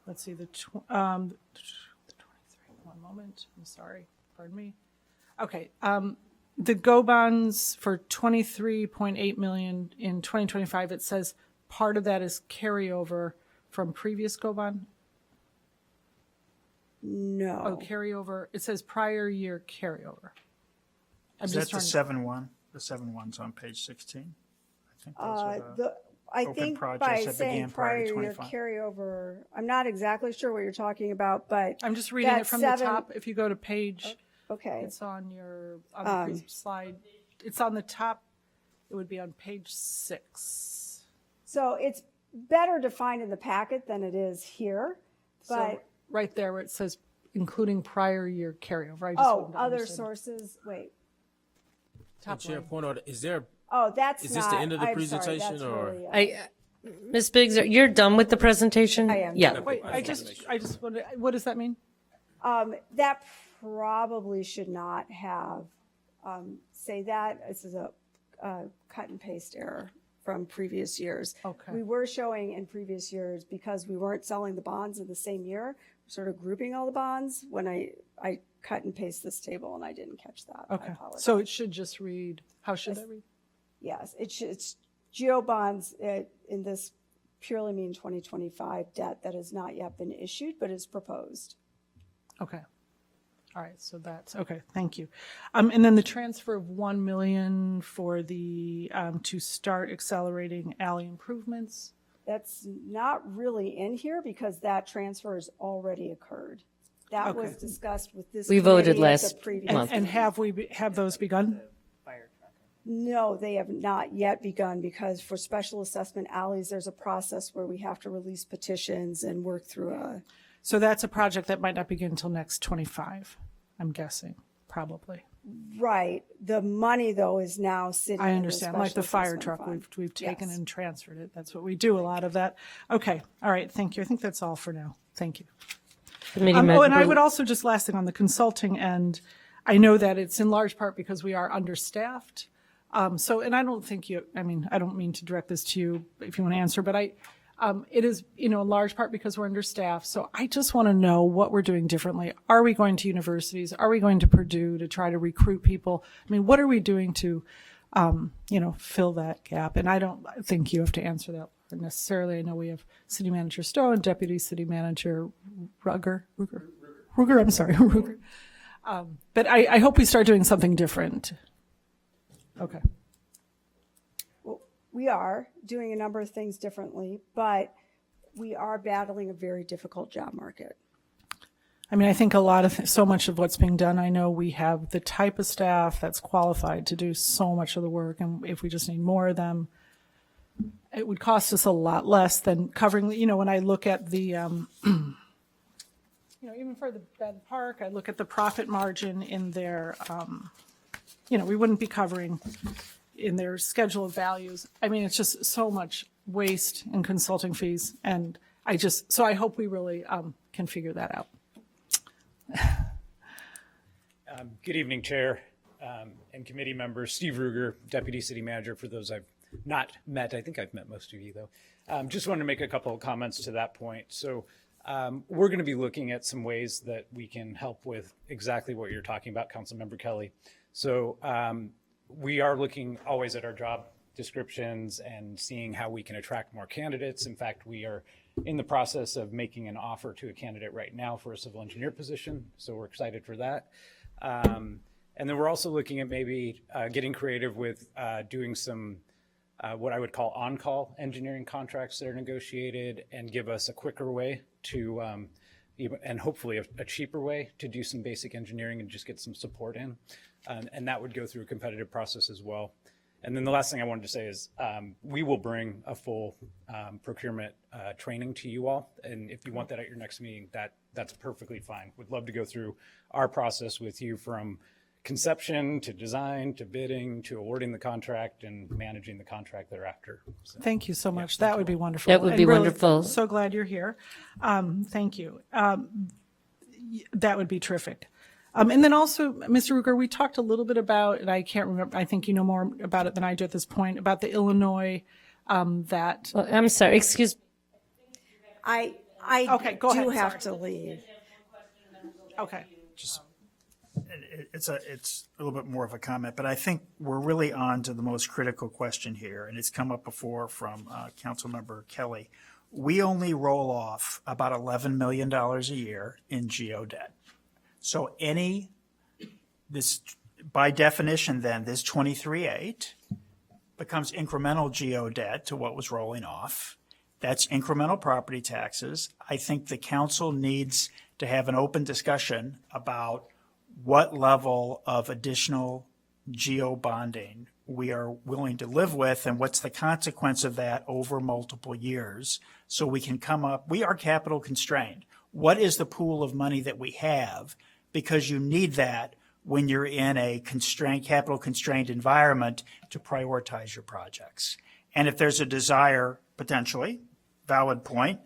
Let's see, the 23, one moment, I'm sorry, pardon me. Okay, the go bonds for 23.8 million in 2025, it says part of that is carryover from previous go bond. no. Oh, carryover, it says prior year carryover. I'm Is just that the trying 7-1? The 7-1's on page 16? I think those are I open think projects by that saying began prior to prior year 25. carryover, I'm not exactly sure what you're talking about, but. I'm just reading it that from seven- the top. If you go to page, Okay, it's on the previous slide. It's on the top. It would be on page 6. so it's better defined in the packet than it is here, So but, right there where it says including prior year carryover. I just oh, wanted to other understand. sources, wait. Top Chair, line. point out, is there, Oh, that's Is not. this the end of the I'm sorry, presentation, that's or- really, Ms. Biggs, you're done with the presentation? I am. Yeah. Wait, I just wanted, what does that mean? That probably should not have, say that, this is a cut and paste error from previous years. Okay. We were showing in previous years, because we weren't selling the bonds in the same year, sort of grouping all the bonds, when I cut and paste this table, and I didn't catch that. I Okay. apologize. So it should just read, how should that read? Yes, it's GO bonds in this purely mean 2025 debt that has not yet been issued, but is proposed. Okay. All right, so that's, okay, thank you. And then the transfer of 1 million for the, to start accelerating alley improvements. That's not really in here because that transfer has already occurred. That was Okay. discussed with this. We voted committee at the last previous month. And have those begun? No, they have not yet begun because for special assessment alleys, there's a process where we have to release petitions and work through a, So that's a project that might not begin until next 25, I'm guessing, probably. right. The money though is now sitting I in the understand, like the special fire assessment truck, fund. we've taken Yes. and transferred it. That's what we do, a lot of that. Okay, all right, thank you. I think that's all for now. Thank you. Committee Oh, and I member- would also, just last thing on the consulting end, I know that it's in large part because we are understaffed. So, and I don't think I don't mean to direct this to you if you want to answer, but it is, in large part because we're understaffed. So I just want to know what we're doing differently. Are we going to universities? Are we going to Purdue to try to recruit people? I mean, what are we doing to, fill that gap? And I don't think you have to answer that necessarily. I know we have City Manager Stowe and Deputy City Manager Ruger. I'm sorry, Ruger. But I hope we start doing something different. Okay. Well, we are doing a number of things differently, but we are battling a very difficult job market. I mean, I think so much of what's being done, I know we have the type of staff that's qualified to do so much of the work, and if we just need more of them, it would cost us a lot less than covering, when I look at the, even for the bed park, I look at the profit margin in their, we wouldn't be covering in their schedule of values. I mean, it's just so much waste in consulting fees, and so I hope we really can figure that out. Good evening, Chair and committee members. Steve Ruger, Deputy City Manager. For those I've not met, I think I've met most of you, though. Just wanted to make a couple of comments to that point. So we're going to be looking at some ways that we can help with exactly what you're talking about, Councilmember Kelly. So we are looking always at our job descriptions and seeing how we can attract more candidates. In fact, we are in the process of making an offer to a candidate right now for a civil engineer position. So we're excited for that. And then we're also looking at maybe getting creative with doing some what I would call on-call engineering contracts that are negotiated and give us a quicker way to, and hopefully a cheaper way to do some basic engineering and just get some support in. And that would go through a competitive process as well. And then the last thing I wanted to say is we will bring a full procurement training to you all. And if you want that at your next meeting, that's perfectly fine. We'd love to go through our process with you from conception to design to bidding to awarding the contract and managing the contract thereafter. So, Thank you so much. That would be wonderful. That would And be really, wonderful. So glad you're here. Thank you. That would be terrific. And then also, Mr. Ruger, we talked a little bit about, and I can't remember, I think you know more about it than I do at this point, about the Illinois, that. Well, I'm sorry, excuse. I Okay, go ahead, do have sorry. to leave. Okay. It's a little bit more of a comment, but I think we're really on to the most critical question here, and it's come up before from Councilmember Kelly. We only roll off about $11 million a year in geo debt. So this, by definition then, this 23.8 becomes incremental geo debt to what was rolling off. That's incremental property taxes. I think the council needs to have an open discussion about what level of additional geo bonding we are willing to live with and what's the consequence of that over multiple years so we can come up, we are capital constrained. What is the pool of money that we have? Because you need that when you're in a capital constrained environment to prioritize your projects. And if there's a desire, potentially, valid point,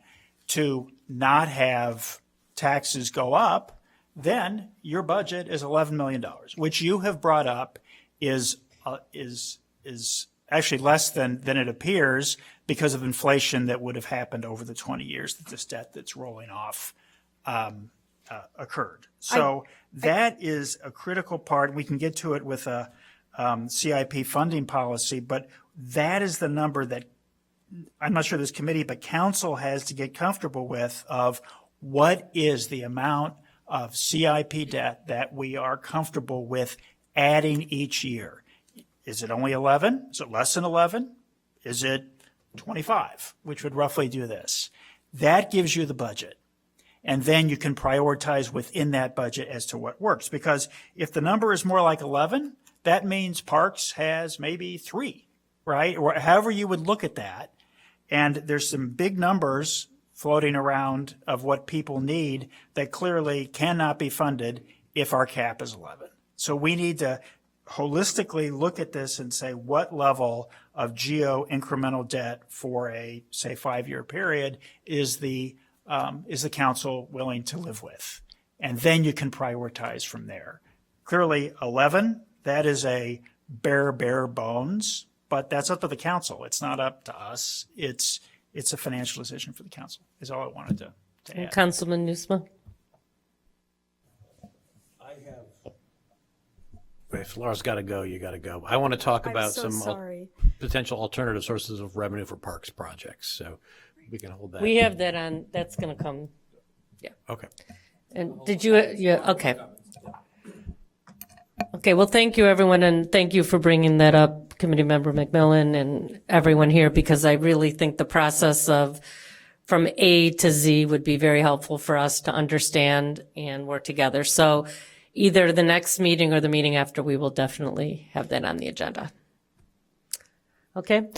to not have taxes go up, then your budget is $11 million, which you have brought up is actually less than it appears because of inflation that would have happened over the 20 years that this debt that's rolling off occurred. So that is a critical part. We can get to it with a CIP funding policy, but that is the number that I'm not sure this committee, but council has to get comfortable with of what is the amount of CIP debt that we are comfortable with adding each year. Is it only 11? Is it less than 11? Is it 25, which would roughly do this? That gives you the budget. And then you can prioritize within that budget as to what works. Because if the number is more like 11, that means Parks has maybe 3, right? Or however you would look at that. And there's some big numbers floating around of what people need that clearly cannot be funded if our cap is 11. So we need to holistically look at this and say what level of geo incremental debt for a, say, 5-year period is the council willing to live with? And then you can prioritize from there. Clearly 11, that is a bare bones, but that's up to the council. It's not up to us. It's a financial decision for the council, is all I wanted to add. Councilman Nusma? If Laura's got to go, you got to go. I want to talk about I'm so some sorry. potential alternative sources of revenue for parks projects. So we can hold that. We have that on, that's going to come. Okay. And did you, okay. Okay, well, thank you, everyone, and thank you for bringing that up, Committee Member McMillan and everyone here, because I really think the process of from A to Z would be very helpful for us to understand and work together. So either the next meeting or the meeting after, we will definitely have that on the agenda. Okay.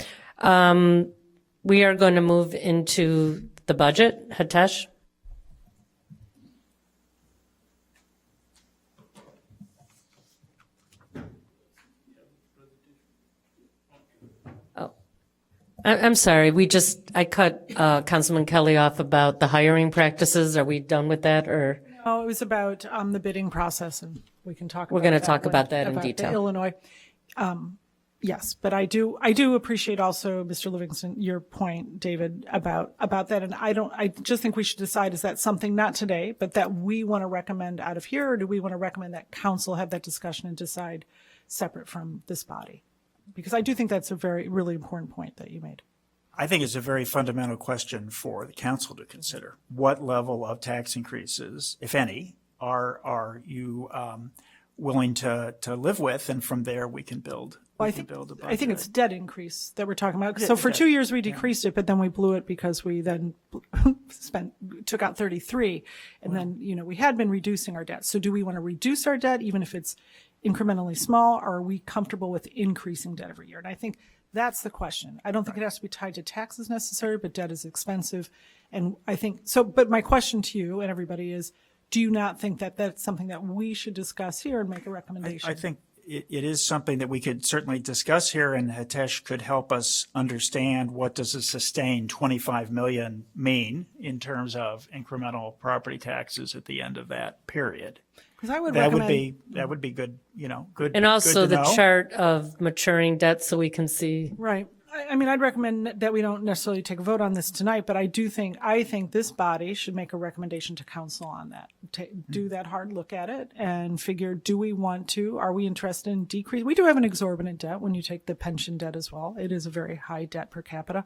We are going to move into the budget. Hitesh? I'm sorry, I cut Councilman Kelly off about the hiring practices. Are we done with that, or? No, it was about the bidding process, and we can talk about that. We're going to talk about that in about detail. the Illinois. Yes, but I do appreciate also, Mr. Livingston, your point, David, about that. And I just think we should decide, is that something, not today, but that we want to recommend out of here, or do we want to recommend that council have that discussion and decide separate from this body? Because I do think that's a really important point that you made. I think it's a very fundamental question for the council to consider. What level of tax increases, if any, are you willing to live with, and from there we can build. Well, We can build a budget. I think it's debt increase that we're talking about. So for 2 years, we decreased it, but then we blew it because we then took out 33. And then, we had been reducing our debt. So do we want to reduce our debt, even if it's incrementally small, or are we comfortable with increasing debt every year? And I think that's the question. I don't think it has to be tied to taxes necessarily, but debt is expensive. And I think so, but my question to you and everybody is, do you not think that that's something that we should discuss here and make a recommendation? I think it is something that we could certainly discuss here, and Hitesh could help us understand what does a sustained 25 million mean in terms of incremental property taxes at the end of that period. Because I would That recommend. would be good, good. And also good to the know. chart of maturing debt so we can see. Right. I mean, I'd recommend that we don't necessarily take a vote on this tonight, but I think this body should make a recommendation to council on that. Do that hard look at it and figure, are we interested in decrease? We do have an exorbitant debt when you take the pension debt as well. It is a very high debt per capita.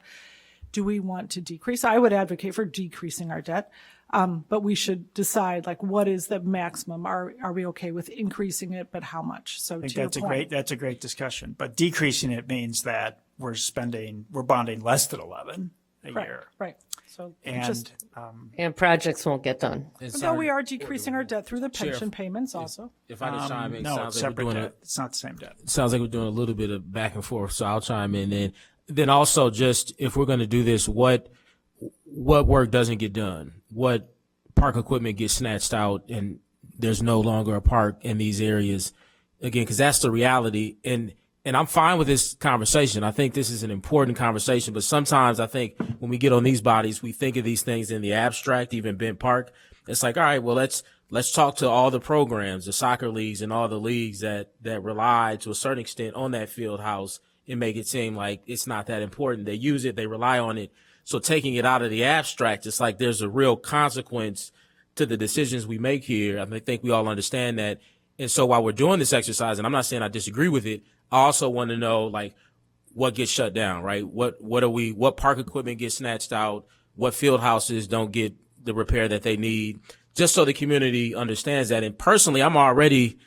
Do we want to decrease? I would advocate for decreasing our debt. But we should decide, like, what is the maximum? Are we okay with increasing it, but how much? So I think to your that's point. that's a great discussion, but decreasing it means that we're bonding less than 11 a year. Right. So And, And projects won't get done. so we are decreasing our debt through the pension Sheriff, payments also. If I just chime in, no, sounds it's like we're separate doing debt. It's not the same debt. sounds like we're doing a little bit of back and forth, so I'll chime in. Then also, just if we're going to do this, what work doesn't get done? What park equipment gets snatched out and there's no longer a park in these areas? Again, because that's the reality. And I'm fine with this conversation. I think this is an important conversation, but sometimes I think when we get on these bodies, we think of these things in the abstract, even Bent Park. It's like, all right, well, let's talk to all the programs, the soccer leagues and all the leagues that rely to a certain extent on that field house and make it seem like it's not that important. They use it, they rely on it. So taking it out of the abstract, it's like there's a real consequence to the decisions we make here. I think we all understand that. And so while we're doing this exercise, and I'm not saying I disagree with it, I also want to know, like, what gets shut down, right? What park equipment gets snatched out? What field houses don't get the repair that they need? Just so the community understands that. And personally, I'm already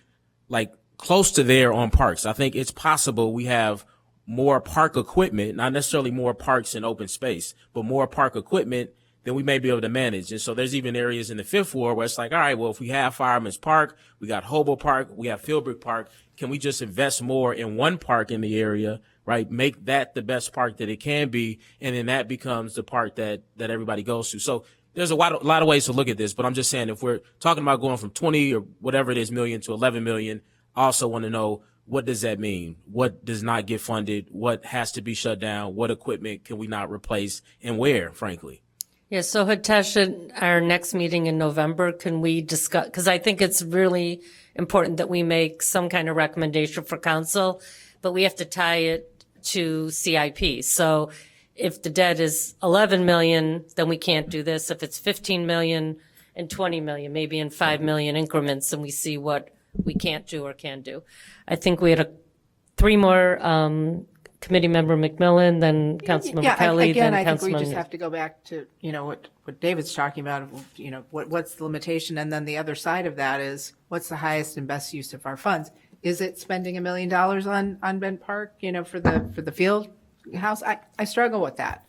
like close to there on parks. I think it's possible we have more park equipment, not necessarily more parks in open space, but more park equipment than we may be able to manage. And so there's even areas in the Fifth Ward where it's like, all right, well, if we have Fireman's Park, we got Hobo Park, we have Philbrook Park, can we just invest more in one park in the area, right? Make that the best park that it can be, and then that becomes the park that everybody goes to. So there's a lot of ways to look at this, but I'm just saying if we're talking about going from 20 or whatever it is million to 11 million, I also want to know, what does that mean? What does not get funded? What has to be shut down? What equipment can we not replace, and where, frankly? Yeah, so Hitesh, at our next meeting in November, can we discuss, because I think it's really important that we make some kind of recommendation for council, but we have to tie it to CIP. So if the debt is 11 million, then we can't do this. If it's 15 million and 20 million, maybe in 5 million increments, and we see what we can't do or can do. I think we had 3 more committee member McMillan, then Councilmember Kelly, then I think we just Councilmember. have to go back to, what David's talking about, what's the limitation? And then the other side of that is, what's the highest and best use of our funds? Is it spending $1 million on Bent Park, for the field house? I struggle with that.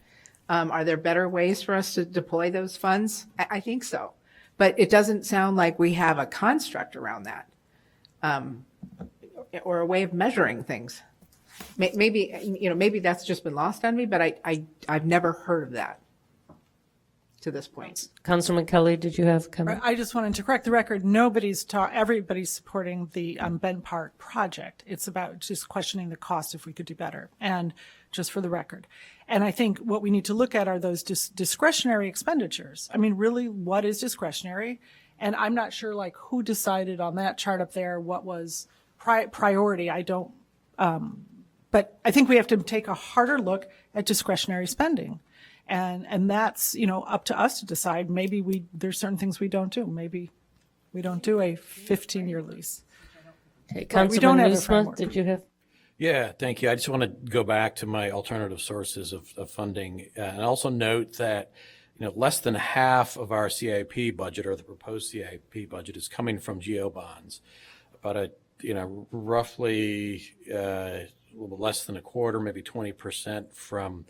Are there better ways for us to deploy those funds? I think so. But it doesn't sound like we have a construct around that, or a way of measuring things. Maybe that's just been lost on me, but I've never heard of that to this point. Councilman Kelly, did you have a comment? I just wanted to correct the record. Everybody's supporting the Bent Park project. It's about just questioning the cost if we could do better, and just for the record. And I think what we need to look at are those discretionary expenditures. I mean, really, what is discretionary? And I'm not sure, like, who decided on that chart up there what was priority. I don't, but I think we have to take a harder look at discretionary spending. And that's, up to us to decide. Maybe there's certain things we don't do. Maybe we don't do a 15-year lease. Okay, We don't Councilman have a Nusma, framework. did you have? Yeah, thank you. I just want to go back to my alternative sources of funding and also note that, less than half of our CIP budget, or the proposed CIP budget, is coming from GO bonds. About roughly a little bit less than a quarter, maybe 20% from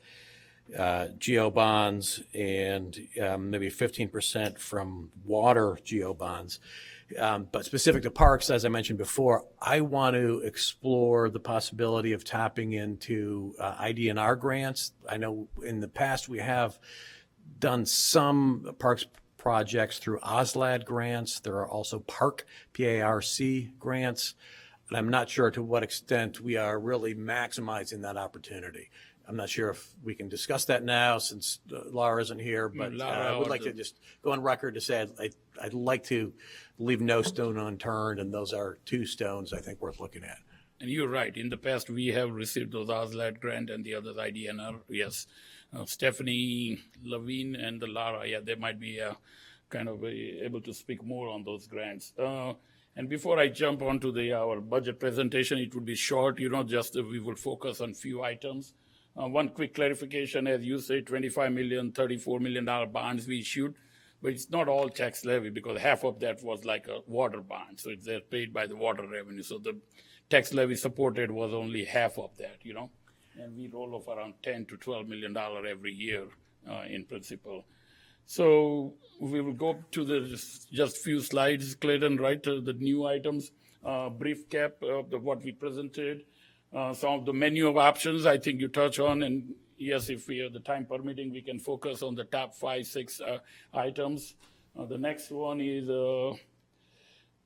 geo bonds and maybe 15% from water geo bonds. But specific to parks, as I mentioned before, I want to explore the possibility of tapping into IDNR grants. I know in the past we have done some parks projects through OSLAD grants. There are also PARC, P-A-R-C grants. And I'm not sure to what extent we are really maximizing that opportunity. I'm not sure if we can discuss that now since Laura isn't here, but I would like to just go on record to say I'd like to leave no stone unturned, and those are two stones I think worth looking at. And you're right. In the past, we have received those OSLAD grant and the others IDNR. Yes, Stephanie, Levine, and Lara. Yeah, they might be able to speak more on those grants. And before I jump onto our budget presentation, it would be short. Just we will focus on few items. One quick clarification, as you say, $25 million, $34 million bonds we issued, but it's not all tax levy because half of that was like a water bond, so they're paid by the water revenue. So the tax levy supported was only half of that, and we roll off around $10 to $12 million every year in principle. So we will go to just few slides, Clayton, right? The new items, brief cap of what we presented. Some of the menu of options I think you touch on, and yes, if we have the time permitting, we can focus on the top 5, 6 items. The next one is,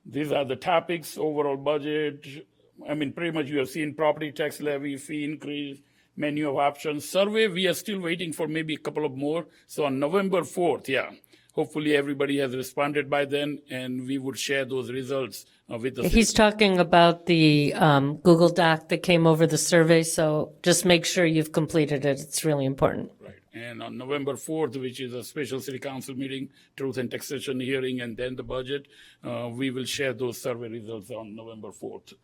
these are the topics, overall budget. I mean, pretty much you have seen property tax levy, fee increase, menu of options. Survey, we are still waiting for maybe a couple of more. So on November 4th, hopefully everybody has responded by then, and we would share those results with the He's talking about the Google Doc that came over the survey, so just make sure you've completed it. It's really important. Right. And on November 4th, which is a special city council meeting, truth and taxation hearing, and then the budget, we will share those survey results on November 4th.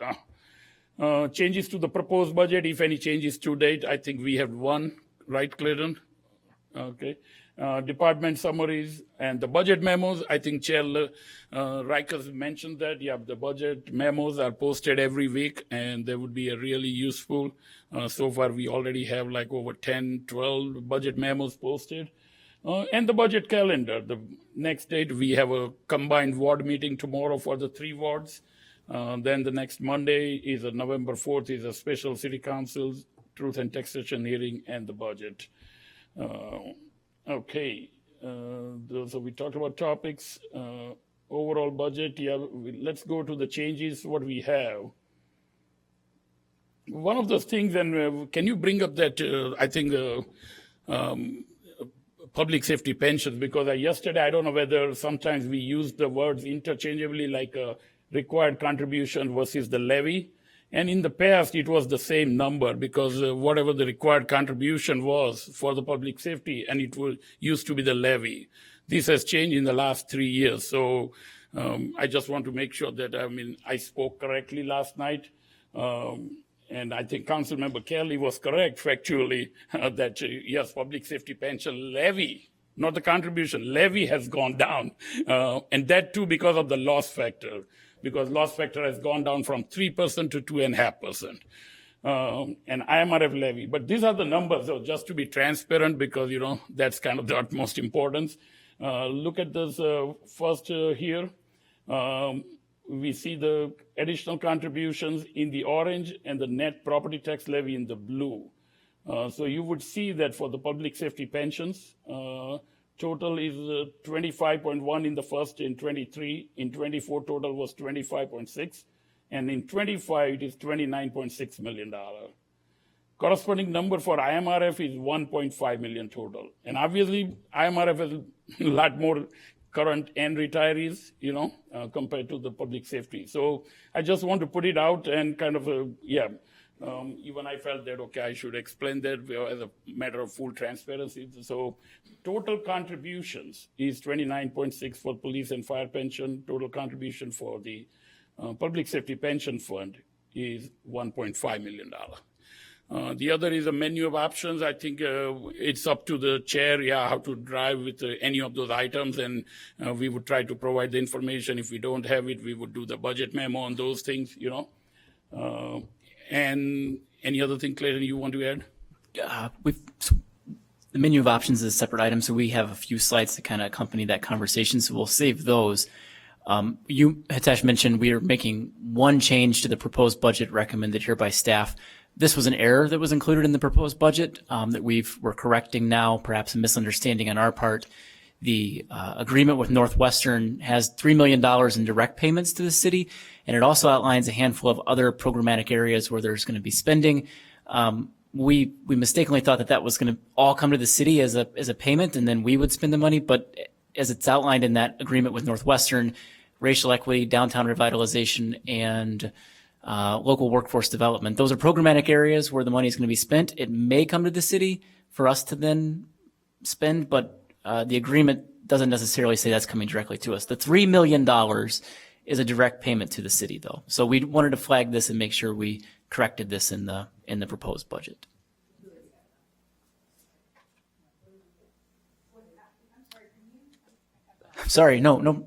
Changes to the proposed budget, if any changes to date, I think we have one, right, Clayton? Okay. Department summaries and the budget memos. I think Chair Rikers mentioned that. Yeah, the budget memos are posted every week, and they would be really useful. So far, we already have like over 10, 12 budget memos posted. And the budget calendar. The next date, we have a combined ward meeting tomorrow for the 3 wards. Then the next Monday is November 4th is a special city council, truth and taxation hearing, and the budget. Okay, so we talked about topics, overall budget. Let's go to the changes, what we have. One of those things, and can you bring up that, I think, public safety pensions, because yesterday, I don't know whether sometimes we use the words interchangeably, like required contribution versus the levy. And in the past, it was the same number because whatever the required contribution was for the public safety, and it used to be the levy. This has changed in the last 3 years. So I just want to make sure that, I spoke correctly last night. And I think Councilmember Kelly was correct factually that, yes, public safety pension levy, not the contribution, levy has gone down. And that too because of the loss factor. Because loss factor has gone down from 3% to 2.5%. And IMRF levy. But these are the numbers, so just to be transparent, because, that's kind of the utmost importance. Look at this first here. We see the additional contributions in the orange and the net property tax levy in the blue. So you would see that for the public safety pensions, total is 25.1 in the first in 23. In 24, total was 25.6. And in 25, it is $29.6 million. Corresponding number for IMRF is 1.5 million total. And obviously, IMRF has a lot more current and retirees, compared to the public safety. So I just want to put it out and kind of, even I felt that, okay, I should explain that as a matter of full transparency. So total contributions is 29.6 for police and fire pension. Total contribution for the public safety pension fund is $1.5 million. The other is a menu of options. I think it's up to the chair, how to drive with any of those items, and we would try to provide the information. If we don't have it, we would do the budget memo on those things, And any other thing, Clayton, you want to add? The menu of options is a separate item, so we have a few slides to kind of accompany that conversation, so we'll save those. You, Hitesh, mentioned we are making one change to the proposed budget recommended here by staff. This was an error that was included in the proposed budget that we're correcting now, perhaps a misunderstanding on our part. The agreement with Northwestern has $3 million in direct payments to the city, and it also outlines a handful of other programmatic areas where there's going to be spending. We mistakenly thought that was going to all come to the city as a payment, and then we would spend the money. But as it's outlined in that agreement with Northwestern, racial equity, downtown revitalization, and local workforce development, those are programmatic areas where the money is going to be spent. It may come to the city for us to then spend, but the agreement doesn't necessarily say that's coming directly to us. The $3 million is a direct payment to the city, though. So we wanted to flag this and make sure we corrected this in the proposed budget. Sorry, no.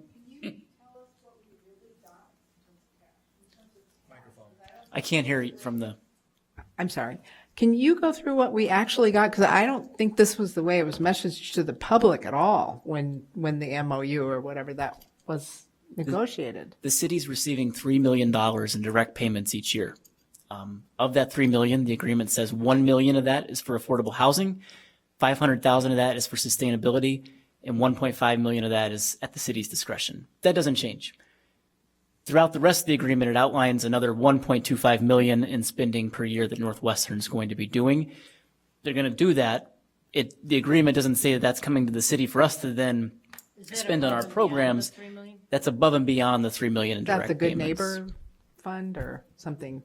I can't hear you from the. I'm sorry. Can you go through what we actually got? Because I don't think this was the way it was messaged to the public at all when the MOU or whatever that was negotiated. The city's receiving $3 million in direct payments each year. Of that $3 million, the agreement says $1 million of that is for affordable housing, $500,000 of that is for sustainability, and $1.5 million of that is at the city's discretion. That doesn't change. Throughout the rest of the agreement, it outlines another $1.25 million in spending per year that Northwestern is going to be doing. They're going to do that. The agreement doesn't say that that's coming to the city for us to then spend on our programs. That's above and beyond the $3 million in direct Is that the Good payments. Neighbor Fund or something?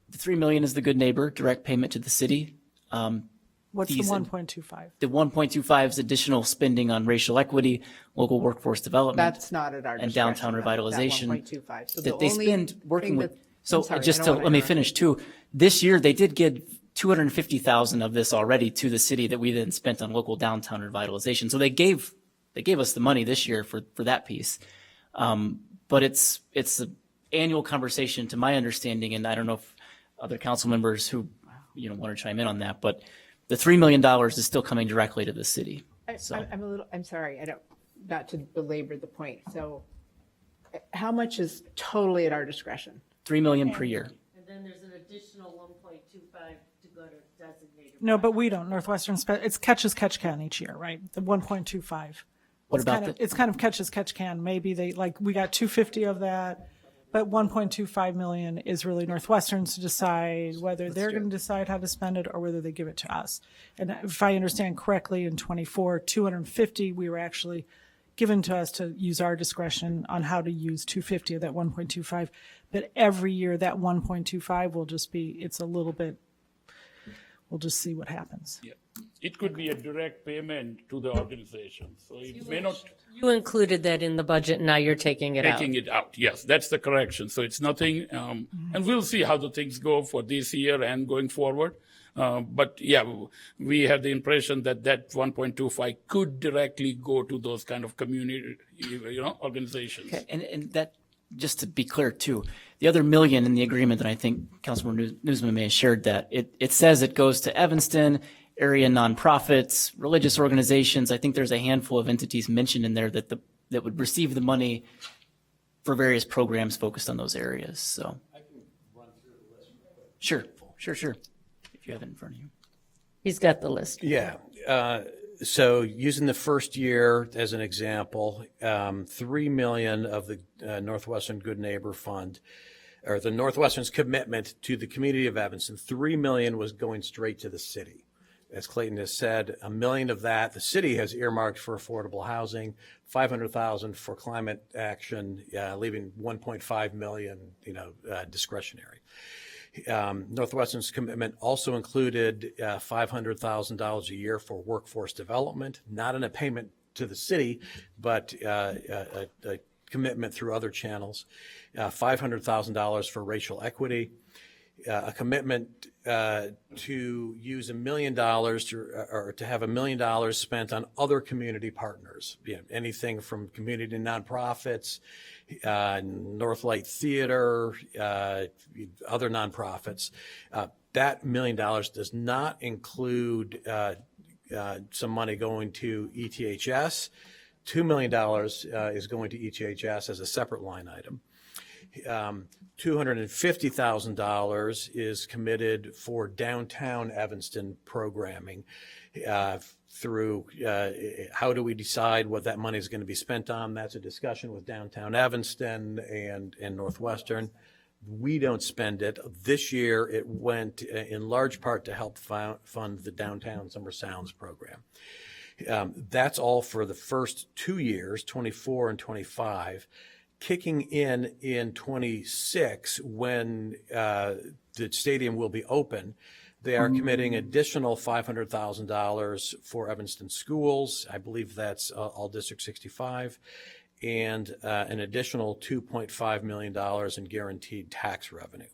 The $3 million is the Good Neighbor direct payment to the city. What's the 1.25? The 1.25 is additional spending on racial equity, local workforce development. That's not at our and discretion. downtown revitalization. That 1.25. So that the they only spend working thing with. that- So I'm sorry, just I to don't wanna let me interrupt finish too. This year they did give $250,000 of this already to the city that we then spent on local downtown revitalization. So they gave us the money this year for that piece. But it's an annual conversation to my understanding, and I don't know if other council members who want to chime in on that, but the $3 million is still coming directly to the city. I'm sorry, not to belabor the point. So how much is totally at our discretion? $3 million per year. And then there's an additional 1.25 to go to designated. No, but we don't. Northwestern, it's catch as catch can each year, right? The 1.25. What about it's kind of catch as catch can. Maybe we got 250 of that, but 1.25 million is really Northwestern's to decide whether they're going to decide how to spend it or whether they give it to us. And if I understand correctly, in 24, 250 we were actually given to us to use our discretion on how to use 250 of that 1.25. But every year that 1.25 will just be, it's a little bit, we'll just see what happens. Yeah. It could be a direct payment to the organization. So it may not. You included that in the budget, now you're taking it out. Taking it out, yes, that's the correction. So it's nothing, and we'll see how the things go for this year and going forward. But yeah, we have the impression that 1.25 could directly go to those kind of community, organizations. Okay. And that, just to be clear too, the other $1 million in the agreement that I think Councilmember Newsman may have shared that it says it goes to Evanston, area nonprofits, religious organizations. I think there's a handful of entities mentioned in there that would receive the money for various programs focused on those areas. So I can run through the list real quick. Sure. If you have it in front of you. He's got the list. Yeah. So using the first year as an example, $3 million of the Northwestern Good Neighbor Fund, or the Northwestern's commitment to the community of Evanston, $3 million was going straight to the city. As Clayton has said, $1 million of that the city has earmarked for affordable housing, $500,000 for climate action, leaving $1.5 million, discretionary. Northwestern's commitment also included $500,000 a year for workforce development, not in a payment to the city, but a commitment through other channels, $500,000 for racial equity, a commitment to use $1 million or to have $1 million spent on other community partners, anything from community nonprofits, Northlight Theater, other nonprofits. That $1 million does not include some money going to ETHS. $2 million is going to ETHS as a separate line item. $250,000 is committed for downtown Evanston programming through how do we decide what that money is going to be spent on? That's a discussion with downtown Evanston and Northwestern. We don't spend it. This year, it went in large part to help fund the Downtown Summer Sounds program. That's all for the first 2 years, 24 and 25. Kicking in 26, when the stadium will be open, they are committing additional $500,000 for Evanston schools. I believe that's all District 65. And an additional $2.5 million in guaranteed tax revenue.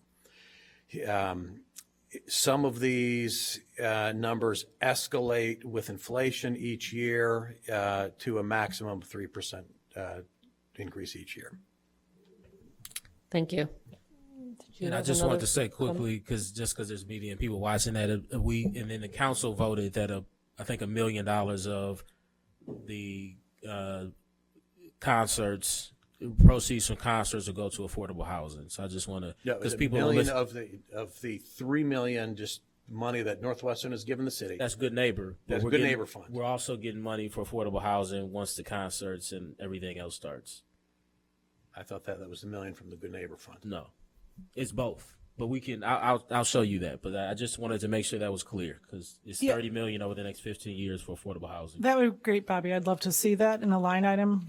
Some of these numbers escalate with inflation each year to a maximum of 3% increase each year. Thank you. And I just wanted to say quickly, because there's media and people watching that, and then the council voted that I think $1 million of the concerts, proceeds from concerts will go to affordable housing. So I just want to, because people $1 million of the $3 million just money that Northwestern has given the city. That's Good Neighbor. That's Good Neighbor Fund. We're also getting money for affordable housing once the concerts and everything else starts. I thought that was $1 million from the Good Neighbor Fund. No, it's both. But we can. I'll show you that. But I just wanted to make sure that was clear, because it's $30 million over the next 15 years for affordable housing. That would be great, Bobby. I'd love to see that in a line item,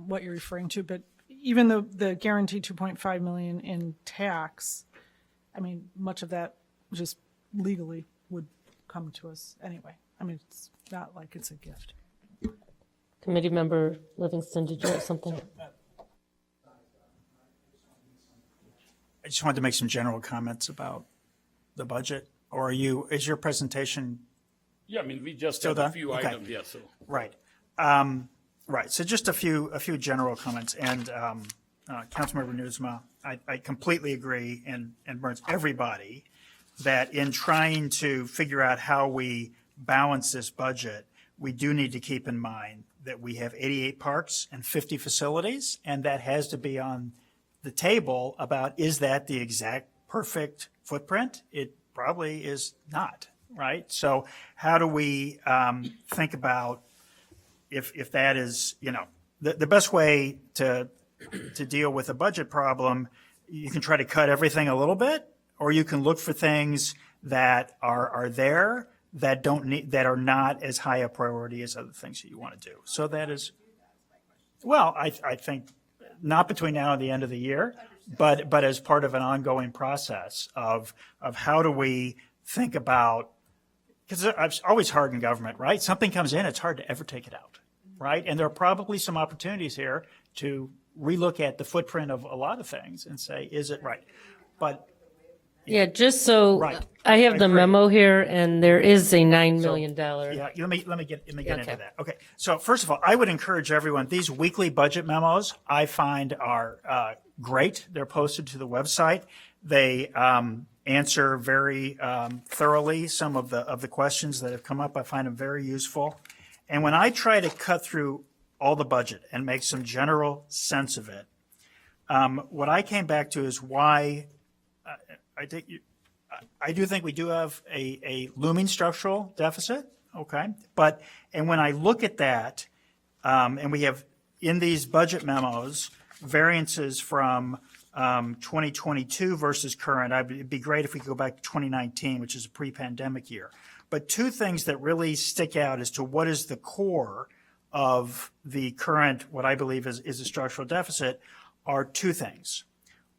what you're referring to. But even the guaranteed $2.5 million in tax, I mean, much of that just legally would come to us anyway. I mean, it's not like it's a gift. Committee Member Livingston, did you have something? I just wanted to make some general comments about the budget. Or is your presentation? Yeah, I mean, we just Still have done? a few Okay. items, yeah, so. Right. Right. So just a few general comments. And Councilmember Newsma, I completely agree and Burns, everybody, that in trying to figure out how we balance this budget, we do need to keep in mind that we have 88 parks and 50 facilities, and that has to be on the table about, is that the exact perfect footprint? It probably is not, right? So how do we think about if that is, the best way to deal with a budget problem? You can try to cut everything a little bit, or you can look for things that are there that that are not as high a priority as other things that you want to do. So that is, well, I think not between now and the end of the year, but as part of an ongoing process of how do we think about, because it's always hard in government, right? Something comes in, it's hard to ever take it out, right? And there are probably some opportunities here to relook at the footprint of a lot of things and say, is it right? But Yeah, just so Right. I have the I agree. memo here, and there is a $9 million. yeah, let me get into Okay. that. Okay, so first of all, I would encourage everyone, these weekly budget memos I find are great. They're posted to the website. They answer very thoroughly some of the questions that have come up. I find them very useful. And when I try to cut through all the budget and make some general sense of it, what I came back to is why I do think we do have a looming structural deficit, okay? And when I look at that, and we have in these budget memos variances from 2022 versus current, it'd be great if we could go back to 2019, which is a pre-pandemic year. But two things that really stick out as to what is the core of the current, what I believe is a structural deficit, are two things.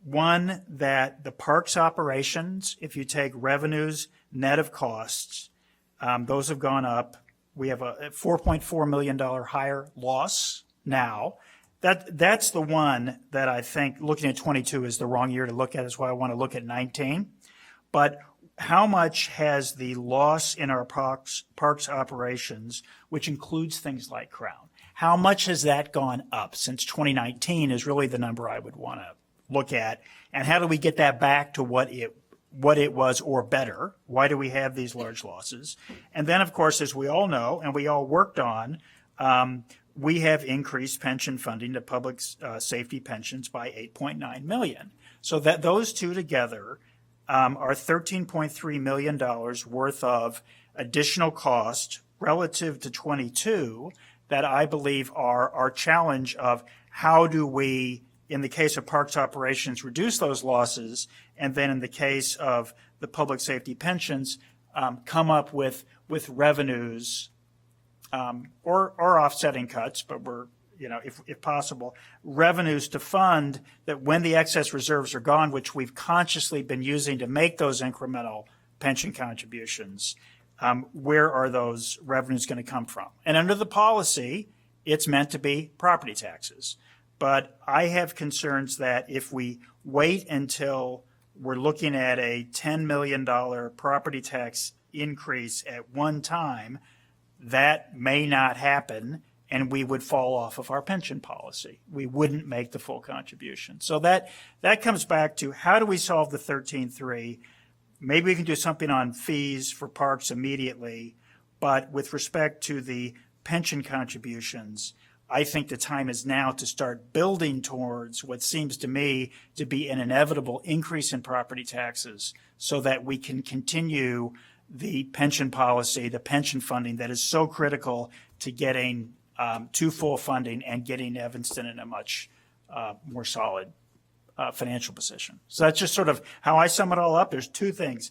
One, that the parks operations, if you take revenues net of costs, those have gone up. We have a $4.4 million higher loss now. That's the one that I think looking at 22 is the wrong year to look at. Is why I want to look at 19. but how much has the loss in our parks operations, which includes things like Crown, how much has that gone up since 2019 is really the number I would want to look at. And how do we get that back to what it was or better? Why do we have these large losses? And then, of course, as we all know, and we all worked on, we have increased pension funding to public safety pensions by $8.9 million. So that those two together are $13.3 million worth of additional cost relative to 22 that I believe are our challenge of how do we, in the case of parks operations, reduce those losses, and then in the case of the public safety pensions, come up with revenues or offsetting cuts, but we're, if possible, revenues to fund that when the excess reserves are gone, which we've consciously been using to make those incremental pension contributions, where are those revenues going to come from? And under the policy, it's meant to be property taxes. But I have concerns that if we wait until we're looking at a $10 million property tax increase at one time, that may not happen, and we would fall off of our pension policy. We wouldn't make the full contribution. So that comes back to how do we solve the 13.3? Maybe we can do something on fees for parks immediately, but with respect to the pension contributions, I think the time is now to start building towards what seems to me to be an inevitable increase in property taxes so that we can continue the pension policy, the pension funding that is so critical to getting to full funding and getting Evanston in a much more solid financial position. So that's just sort of how I sum it all up. There's two things: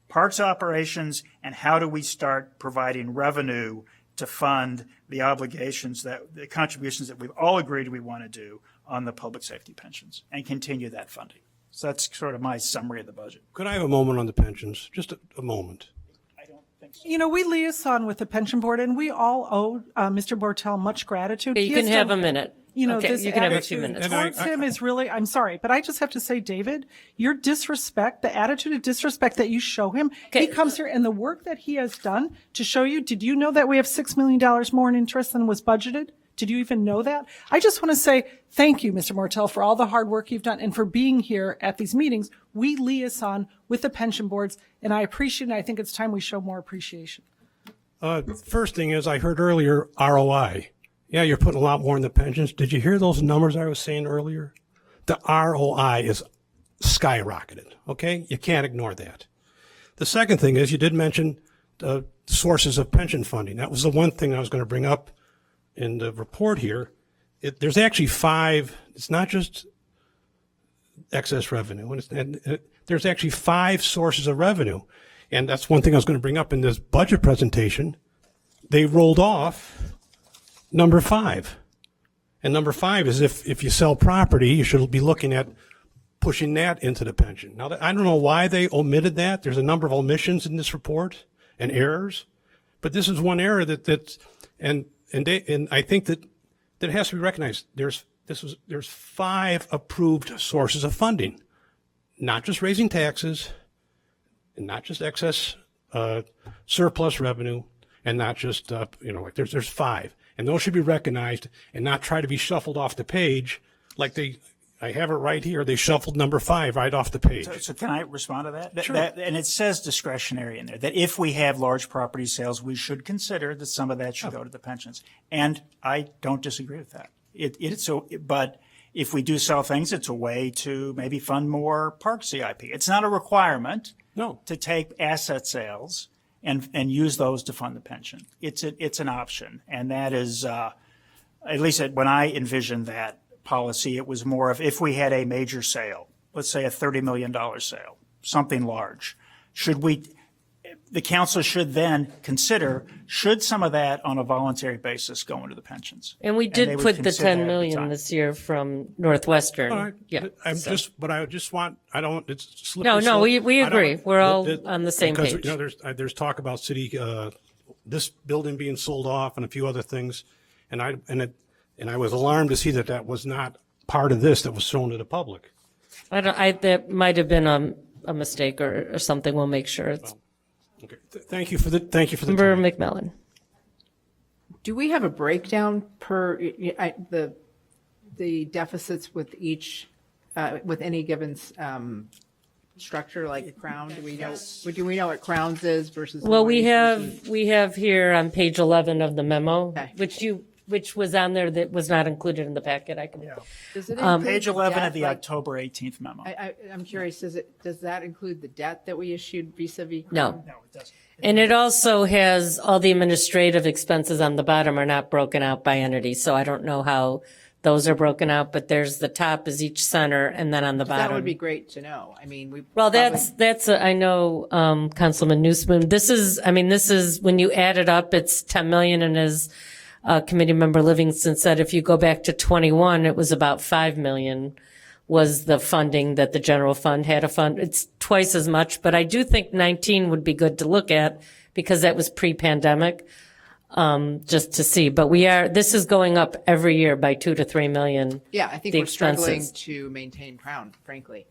parks operations and how do we start providing revenue to fund the obligations the contributions that we've all agreed we want to do on the public safety pensions and continue that funding. So that's sort of my summary of the budget. Could I have a moment on the pensions? Just a moment. I don't think so. We liaison with the pension board, and we all owe Mr. Bortel much gratitude. Okay, you can have a minute. Okay, you can have a few minutes. Towards him is really, I'm sorry, but I just have to say, David, your disrespect, the attitude of disrespect that you show him, he comes here and the work that he has done to show you, did you know that we have $6 million more in interest than was budgeted? Did you even know that? I just want to say thank you, Mr. Mortel, for all the hard work you've done and for being here at these meetings. We liaison with the pension boards, and I appreciate it. I think it's time we show more appreciation. First thing is, I heard earlier ROI. Yeah, you're putting a lot more in the pensions. Did you hear those numbers I was saying earlier? The ROI is skyrocketed, okay? You can't ignore that. The second thing is, you did mention the sources of pension funding. That was the one thing I was going to bring up in the report here. There's actually 5, it's not just excess revenue, there's actually 5 sources of revenue. And that's one thing I was going to bring up in this budget presentation. They rolled off number 5. And number 5 is if you sell property, you should be looking at pushing that into the pension. Now, I don't know why they omitted that. There's a number of omissions in this report and errors, but this is one error and I think that has to be recognized. There's 5 approved sources of funding, not just raising taxes, and not just excess surplus revenue, and not just there's 5. And those should be recognized and not try to be shuffled off the page like I have it right here. They shuffled number 5 right off the page. So can I respond to that? Sure. And it says discretionary in there, that if we have large property sales, we should consider that some of that should go to the pensions. And I don't disagree with that. But if we do sell things, it's a way to maybe fund more park CIP. It's not a requirement to take asset sales and use those to fund the pension. It's an option. And that is, at least when I envisioned that policy, it was more of if we had a major sale, let's say a $30 million sale, something large, the council should then consider, should some of that on a voluntary basis go into the pensions? And we did put the 10 million this year from Northwestern. All right. Yeah. It's slippery No, slope. we agree. We're all on the same because, page. there's talk about this building being sold off and a few other things. And I was alarmed to see that was not part of this that was shown to the public. That might have been a mistake or something, we'll make sure it's. Okay. Thank you for the Member time. McMillan. Do we have a breakdown per the deficits with each with any given structure like Crown? Do we know what Crown's is versus? Well, we Hawaii versus- have here on page 11 of the memo, Okay. which was on there that was not included in the packet. I can. Does it include Page the 11 debt, of the like- October 18th memo. I'm curious. Does that include the debt that we issued vis-a-vis? No. No, it doesn't. And it also has all the administrative expenses on the bottom are not broken out by entity. So I don't know how those are broken out, but there's the top is each center and then on the bottom. That would be great to know. I mean, we. Well, probably- I know, Councilman Newsman, this is when you add it up, it's 10 million, and as Committee Member Livingston said, if you go back to 21, it was about 5 million was the funding that the general fund had a fund. It's twice as much, but I do think 19 would be good to look at because that was pre-pandemic, just to see. But this is going up every year by 2 to 3 million. Yeah, I think the we're struggling expenses. to maintain Crown, frankly.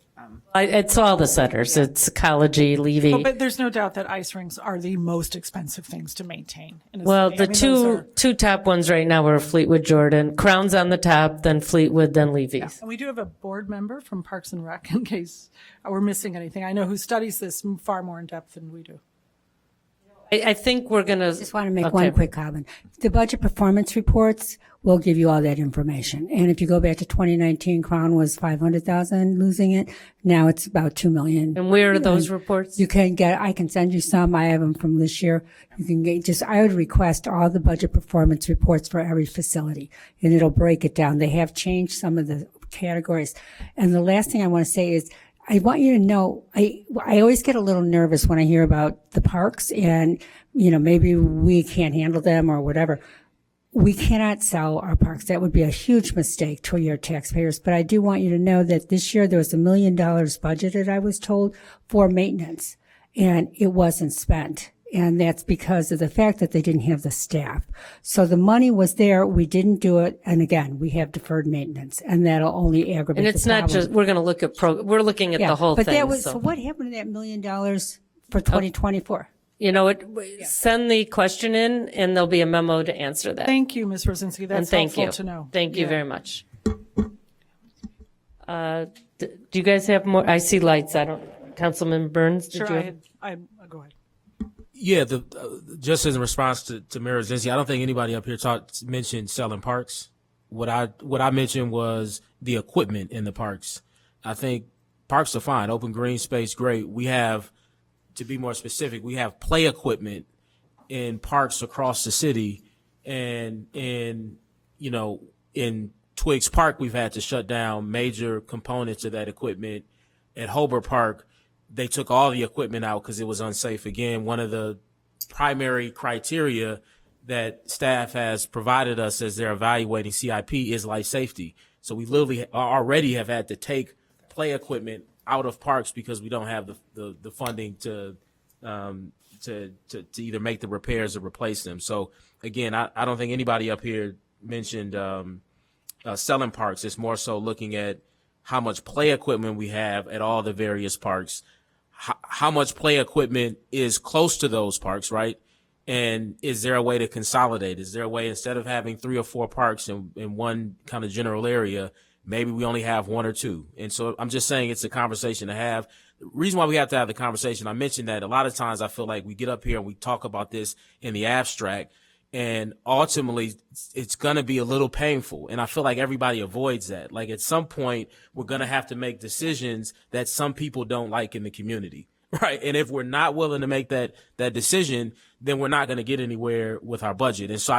It's all the centers. It's Ecology, Levy. Oh, but there's no doubt that ice rinks are the most expensive things to maintain. In a Well, city. I the mean, those are- two top ones right now are Fleetwood Jordan. Crown's on the top, then Fleetwood, then Levy's. And we do have a board member from Parks and Rec in case we're missing anything. I know who studies this far more in depth than we do. I think we're going to. Just want to make one quick comment. The budget performance reports will give you all that information. And if you go back to 2019, Crown was 500,000 losing it. Now it's about 2 million. And where are those reports? You can get, I can send you some. I have them from this year. You can get I would request all the budget performance reports for every facility and it'll break it down. They have changed some of the categories. And the last thing I want to say is, I want you to know, I always get a little nervous when I hear about the parks and, maybe we can't handle them or whatever. We cannot sell our parks. That would be a huge mistake to your taxpayers. But I do want you to know that this year there was $1 million budgeted, I was told, for maintenance, and it wasn't spent. And that's because of the fact that they didn't have the staff. So the money was there. We didn't do it. And again, we have deferred maintenance and that'll only aggravate And it's the not problem. just, we're going to look at we're looking at the whole but thing. that was, so what happened to that $1 million for 2024? Send the question in and there'll be a memo to answer that. Thank you, Ms. Rosinski. And That's thank helpful you. to know. Thank you very much. Do you guys have more? I see lights. Councilman Burns, did Sure, you? go ahead. Yeah, just as a response to Mayor Zinzi, I don't think anybody up here mentioned selling parks. What I mentioned was the equipment in the parks. I think parks are fine. Open green space, great. We have, to be more specific, we have play equipment in parks across the city, and in Twiggs Park, we've had to shut down major components of that equipment. At Hobart Park, they took all the equipment out because it was unsafe. Again, one of the primary criteria that staff has provided us as they're evaluating CIP is life safety. So we literally already have had to take play equipment out of parks because we don't have the funding to either make the repairs or replace them. So again, I don't think anybody up here mentioned selling parks. It's more so looking at how much play equipment we have at all the various parks, how much play equipment is close to those parks, right? And is there a way to consolidate? Is there a way, instead of having 3 or 4 parks in one kind of general area, maybe we only have 1 or 2? And so I'm just saying it's a conversation to have. The reason why we have to have the conversation, I mentioned that a lot of times I feel like we get up here and we talk about this in the abstract, and ultimately it's going to be a little painful. And I feel like everybody avoids that. Like at some point, we're going to have to make decisions that some people don't like in the community. Right. And if we're not willing to make that decision, then we're not going to get anywhere with our budget. And so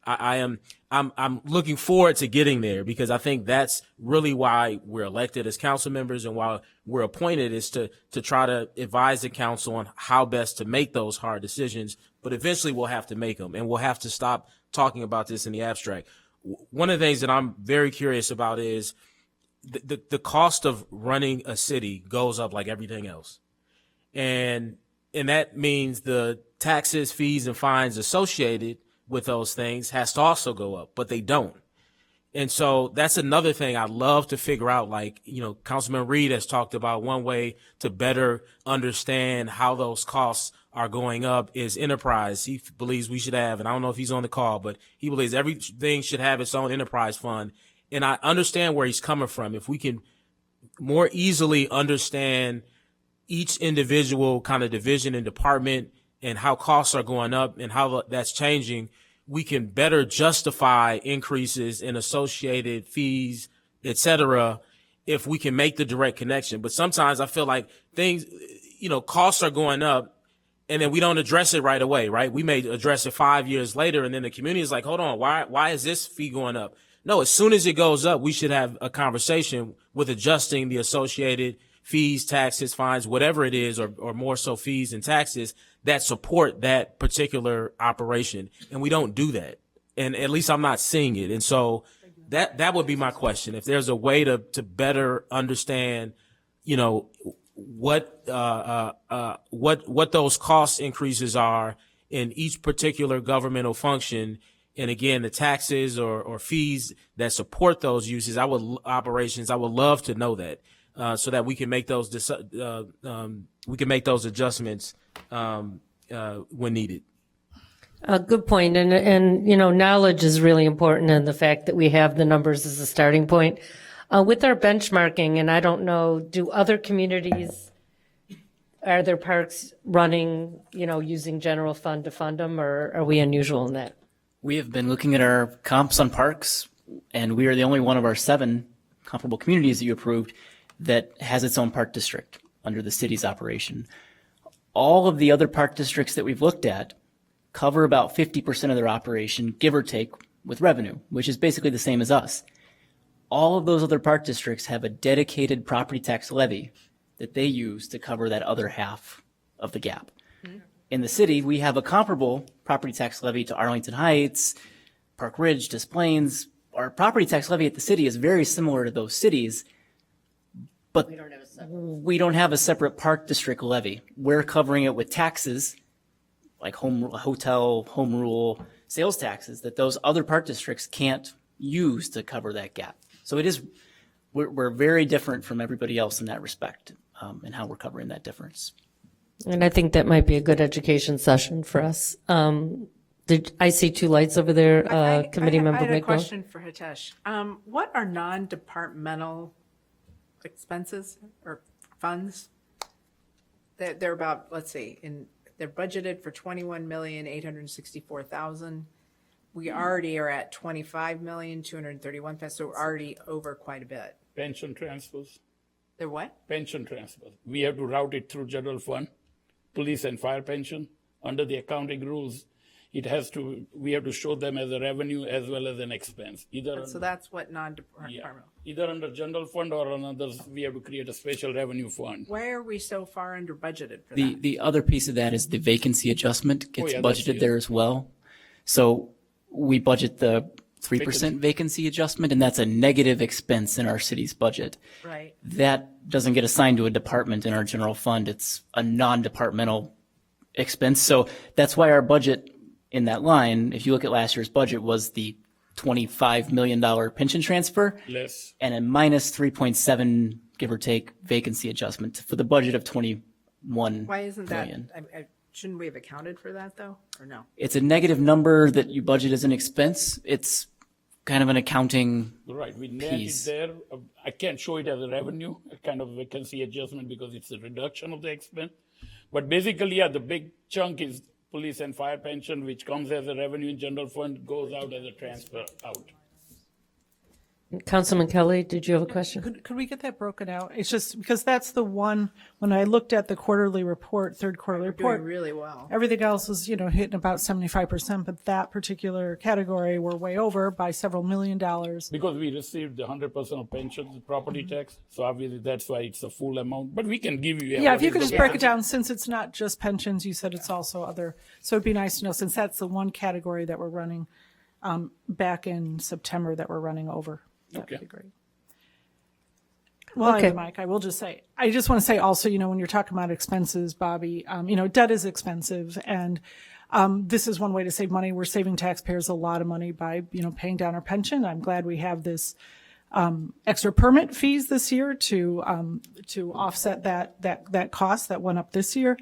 I'm looking forward to getting there, because I think that's really why we're elected as council members, and why we're appointed is to try to advise the council on how best to make those hard decisions. But eventually we'll have to make them, and we'll have to stop talking about this in the abstract. One of the things that I'm very curious about is the cost of running a city goes up like everything else. And that means the taxes, fees, and fines associated with those things has to also go up, but they don't. And so that's another thing I'd love to figure out. Like, you know, Councilman Reed has talked about one way to better understand how those costs are going up is enterprise. He believes we should have, and I don't know if he's on the call, but he believes everything should have its own enterprise fund. And I understand where he's coming from. If we can more easily understand each individual kind of division and department and how costs are going up and how that's changing, we can better justify increases in associated fees, et cetera, if we can make the direct connection. But sometimes I feel like things, you know, costs are going up and then we don't address it right away, right? We may address it 5 years later and then the community is like, hold on, why is this fee going up? No, as soon as it goes up, we should have a conversation with adjusting the associated fees, taxes, fines, whatever it is, or more so fees and taxes that support that particular operation. And we don't do that. And at least I'm not seeing it. And so that would be my question. If there's a way to better understand, you know, what those cost increases are in each particular governmental function. And again, the taxes or fees that support those uses, operations, I would love to know that. So that we can make those adjustments when needed. Good point. And, you know, knowledge is really important, and the fact that we have the numbers as a starting point. With our benchmarking, and I don't know, do other communities, are their parks running, you know, using general fund to fund them, or are we unusual in that? We have been looking at our comps on parks, and we are the only one of our 7 comparable communities that you approved that has its own park district under the city's operation. All of the other park districts that we've looked at cover about 50% of their operation, give or take, with revenue, which is basically the same as us. All of those other park districts have a dedicated property tax levy that they use to cover that other half of the gap. Mm-hmm. In the city, we have a comparable property tax levy to Arlington Heights, Park Ridge, Des Plaines. Our property tax levy at the city is very similar to those cities, but we don't have a separate park district levy. We're covering it with taxes like hotel, home rule, sales taxes that those other park districts can't use to cover that gap. So we're very different from everybody else in that respect, and how we're covering that difference. And I think that might be a good education session for us. I see 2 lights over there, Committee Member I had a Migdal. question for Hitesh. What are non-departmental expenses or funds? They're about, let's see, they're budgeted for $21,864,000. We already are at $25,231,000, so we're already over quite a bit. Pension transfers. They're what? Pension transfers. We have to route it through general fund, police and fire pension. Under the accounting rules, we have to show them as a revenue as well as an expense. So that's what non-departmental. Either under general fund or another, we have to create a special revenue fund. Why are we so far under budgeted for that? The other piece of that is the vacancy adjustment gets budgeted there as well. So we budget the 3% vacancy adjustment, and that's a negative expense in our city's budget. Right. That doesn't get assigned to a department in our general fund. It's a non-departmental expense. So that's why our budget in that line, if you look at last year's budget, was the $25 million pension transfer less and a minus 3.7, give or take, vacancy adjustment for the budget of 21 Why isn't that? million. Shouldn't we have accounted for that though, or no? It's a negative number that you budget as an expense. It's kind of an accounting right. We net piece. it there. I can't show it as a revenue, a kind of vacancy adjustment, because it's a reduction of the expense. But basically, the big chunk is police and fire pension, which comes as a revenue in general fund, goes out as a transfer out. Councilman Kelly, did you have a question? Could we get that broken out? It's just because that's the one, when I looked at the quarterly report, third quarterly report. Doing really well. Everything else was, hitting about 75%, but that particular category we're way over by several $1 million. Because we received the 100% of pensions, property tax, so obviously that's why it's a full amount. But we can give you. Yeah, if you could just break it down, since it's not just pensions, you said it's also other. So it'd be nice to know, since that's the one category that we're running back in September that we're running over. That'd be great. Well, I Okay. have the mic. I will just say, I just want to say also, when you're talking about expenses, Bobby, debt is expensive, and this is one way to save money. We're saving taxpayers a lot of money by, paying down our pension. I'm glad we have this extra permit fees this year to offset that cost that went up this year.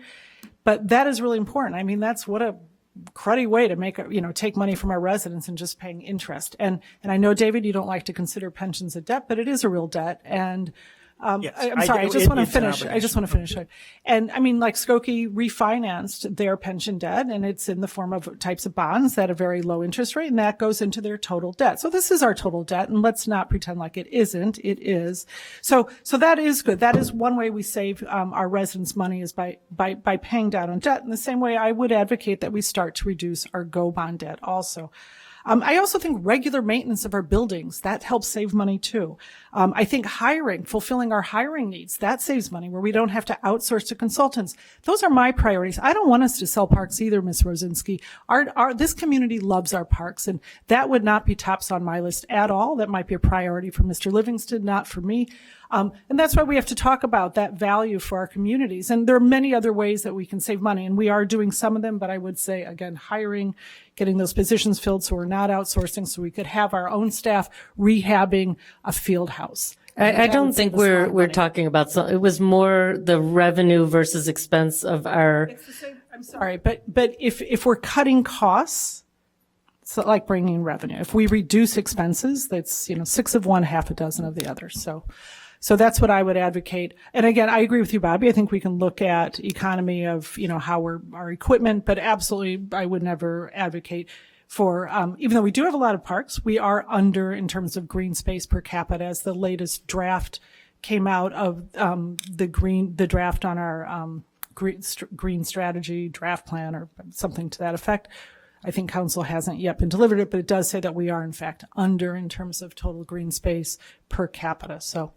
But that is really important. I mean, that's what a cruddy way to make, take money from our residents and just paying interest. And I know, David, you don't like to consider pensions a debt, but it is a real debt. And Yes, I'm sorry, I just want to it's an finish. I just obligation. want to finish. And I mean, like Skokie refinanced their pension debt, and it's in the form of types of bonds at a very low interest rate, and that goes into their total debt. So this is our total debt, and let's not pretend like it isn't. It is. So that is good. That is one way we save our residents money, is by paying down on debt. In the same way, I would advocate that we start to reduce our GO bond debt also. I also think regular maintenance of our buildings, that helps save money too. I think fulfilling our hiring needs, that saves money, where we don't have to outsource to consultants. Those are my priorities. I don't want us to sell parks either, Ms. Rosinski. This community loves our parks, and that would not be tops on my list at all. That might be a priority for Mr. Livingston, not for me. And that's why we have to talk about that value for our communities. And there are many other ways that we can save money, and we are doing some of them, but I would say, again, hiring, getting those positions filled so we're not outsourcing, so we could have our own staff rehabbing a field house. I don't think we're talking about, it was more the revenue versus expense of our. It's the same, I'm sorry, but if we're cutting costs, it's like bringing in revenue. If we reduce expenses, that's, 6 of one, half a dozen of the other. So that's what I would advocate. And again, I agree with you, Bobby. I think we can look at economy of, how our equipment, but absolutely, I would never advocate for, even though we do have a lot of parks, we are under in terms of green space per capita, as the latest draft came out of, the draft on our, green strategy draft plan, or something to that effect. I think council hasn't yet been delivered it, but it does say that we are in fact under in terms of total green space per capita. So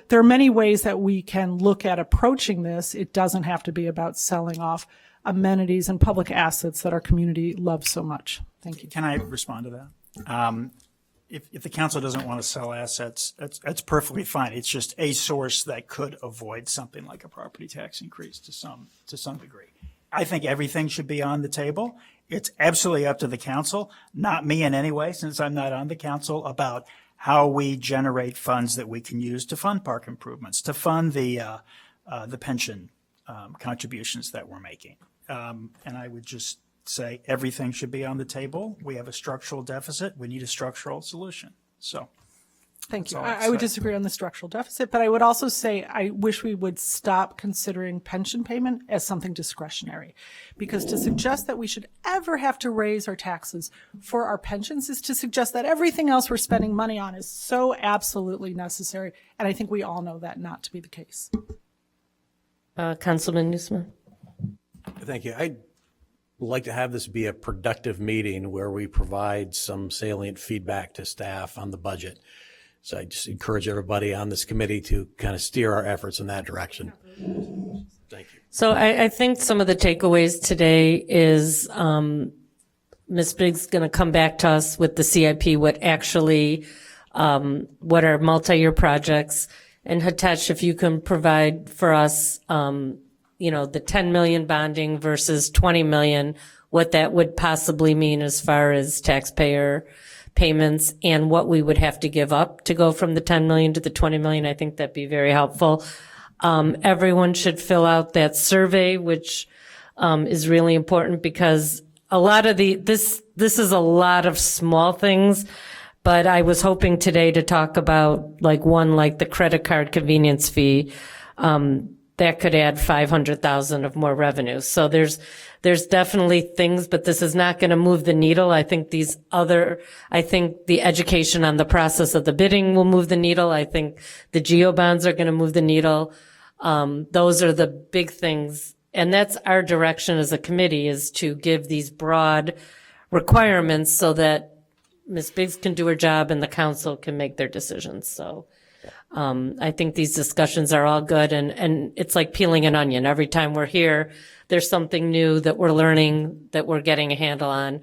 there are many ways that we can look at approaching this. It doesn't have to be about selling off amenities and public assets that our community loves so much. Thank you. Can I respond to that? If the council doesn't want to sell assets, that's perfectly fine. It's just a source that could avoid something like a property tax increase to some degree. I think everything should be on the table. It's absolutely up to the council, not me in any way, since I'm not on the council, about how we generate funds that we can use to fund park improvements, to fund the pension contributions that we're making. And I would just say everything should be on the table. We have a structural deficit. We need a structural solution. So. Thank you. That's all I'd I would say. disagree on the structural deficit, but I would also say I wish we would stop considering pension payment as something discretionary, because to suggest that we should ever have to raise our taxes for our pensions is to suggest that everything else we're spending money on is so absolutely necessary. And I think we all know that not to be the case. Councilman Newsman. Thank you. I'd like to have this be a productive meeting where we provide some salient feedback to staff on the budget. So I just encourage everybody on this committee to kind of steer our efforts in that direction. Thank you. So I think some of the takeaways today is Ms. Biggs going to come back to us with the CIP, what are multi-year projects. And Hitesh, if you can provide for us, the 10 million bonding versus 20 million, what that would possibly mean as far as taxpayer payments and what we would have to give up to go from the 10 million to the 20 million. I think that'd be very helpful. Everyone should fill out that survey, which is really important, because a lot of this is a lot of small things, but I was hoping today to talk about like the credit card convenience fee, that could add 500,000 of more revenue. So there's definitely things, but this is not going to move the needle. I think I think the education on the process of the bidding will move the needle. I think the geo bonds are going to move the needle. Those are the big things. And that's our direction as a committee, is to give these broad requirements so that Ms. Biggs can do her job and the council can make their decisions. So I think these discussions are all good, and it's like peeling an onion. Every time we're here, there's something new that we're learning, that we're getting a handle on.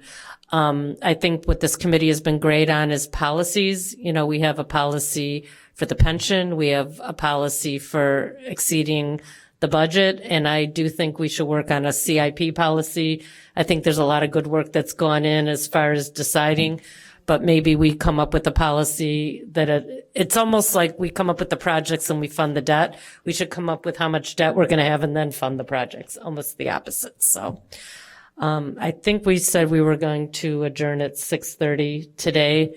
I think what this committee has been great on is policies. We have a policy for the pension. We have a policy for exceeding the budget, and I do think we should work on a CIP policy. I think there's a lot of good work that's gone in as far as deciding, but maybe we come up with a policy that it's almost like we come up with the projects and we fund the debt. We should come up with how much debt we're going to have and then fund the projects, almost the opposite. So I think we said we were going to adjourn at 6:30 today.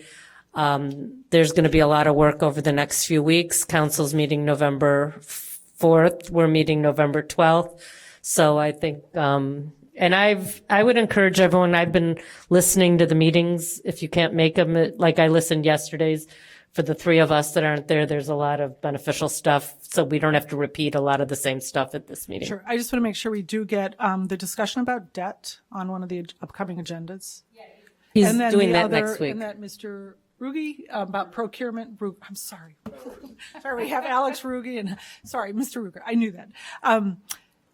There's going to be a lot of work over the next few weeks. Council's meeting November 4th. We're meeting November 12th. So I think, and I would encourage everyone, I've been listening to the meetings. If you can't make them, like I listened yesterday's, for the three of us that aren't there, there's a lot of beneficial stuff. So we don't have to repeat a lot of the same stuff at this meeting. Sure. I just want to make sure we do get the discussion about debt on one of the upcoming agendas. He's And then doing the that other- next week. And that Mr. Ruge about procurement. I'm sorry. Sorry, we have Alex Ruge and, sorry, Mr. Ruger. I knew that.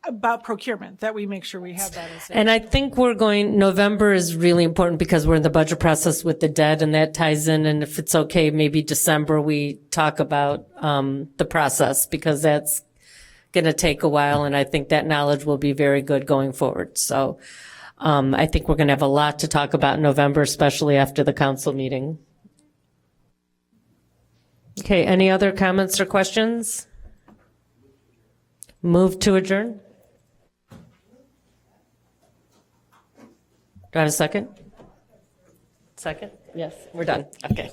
About procurement, that we make sure we have that as a. And I think November is really important because we're in the budget process with the debt and that ties in. And if it's okay, maybe December we talk about the process because that's going to take a while. And I think that knowledge will be very good going forward. So I think we're going to have a lot to talk about in November, especially after the council meeting. Okay, any other comments or questions? Move to adjourn? Do I have a second? Second? Yes, we're done. Okay.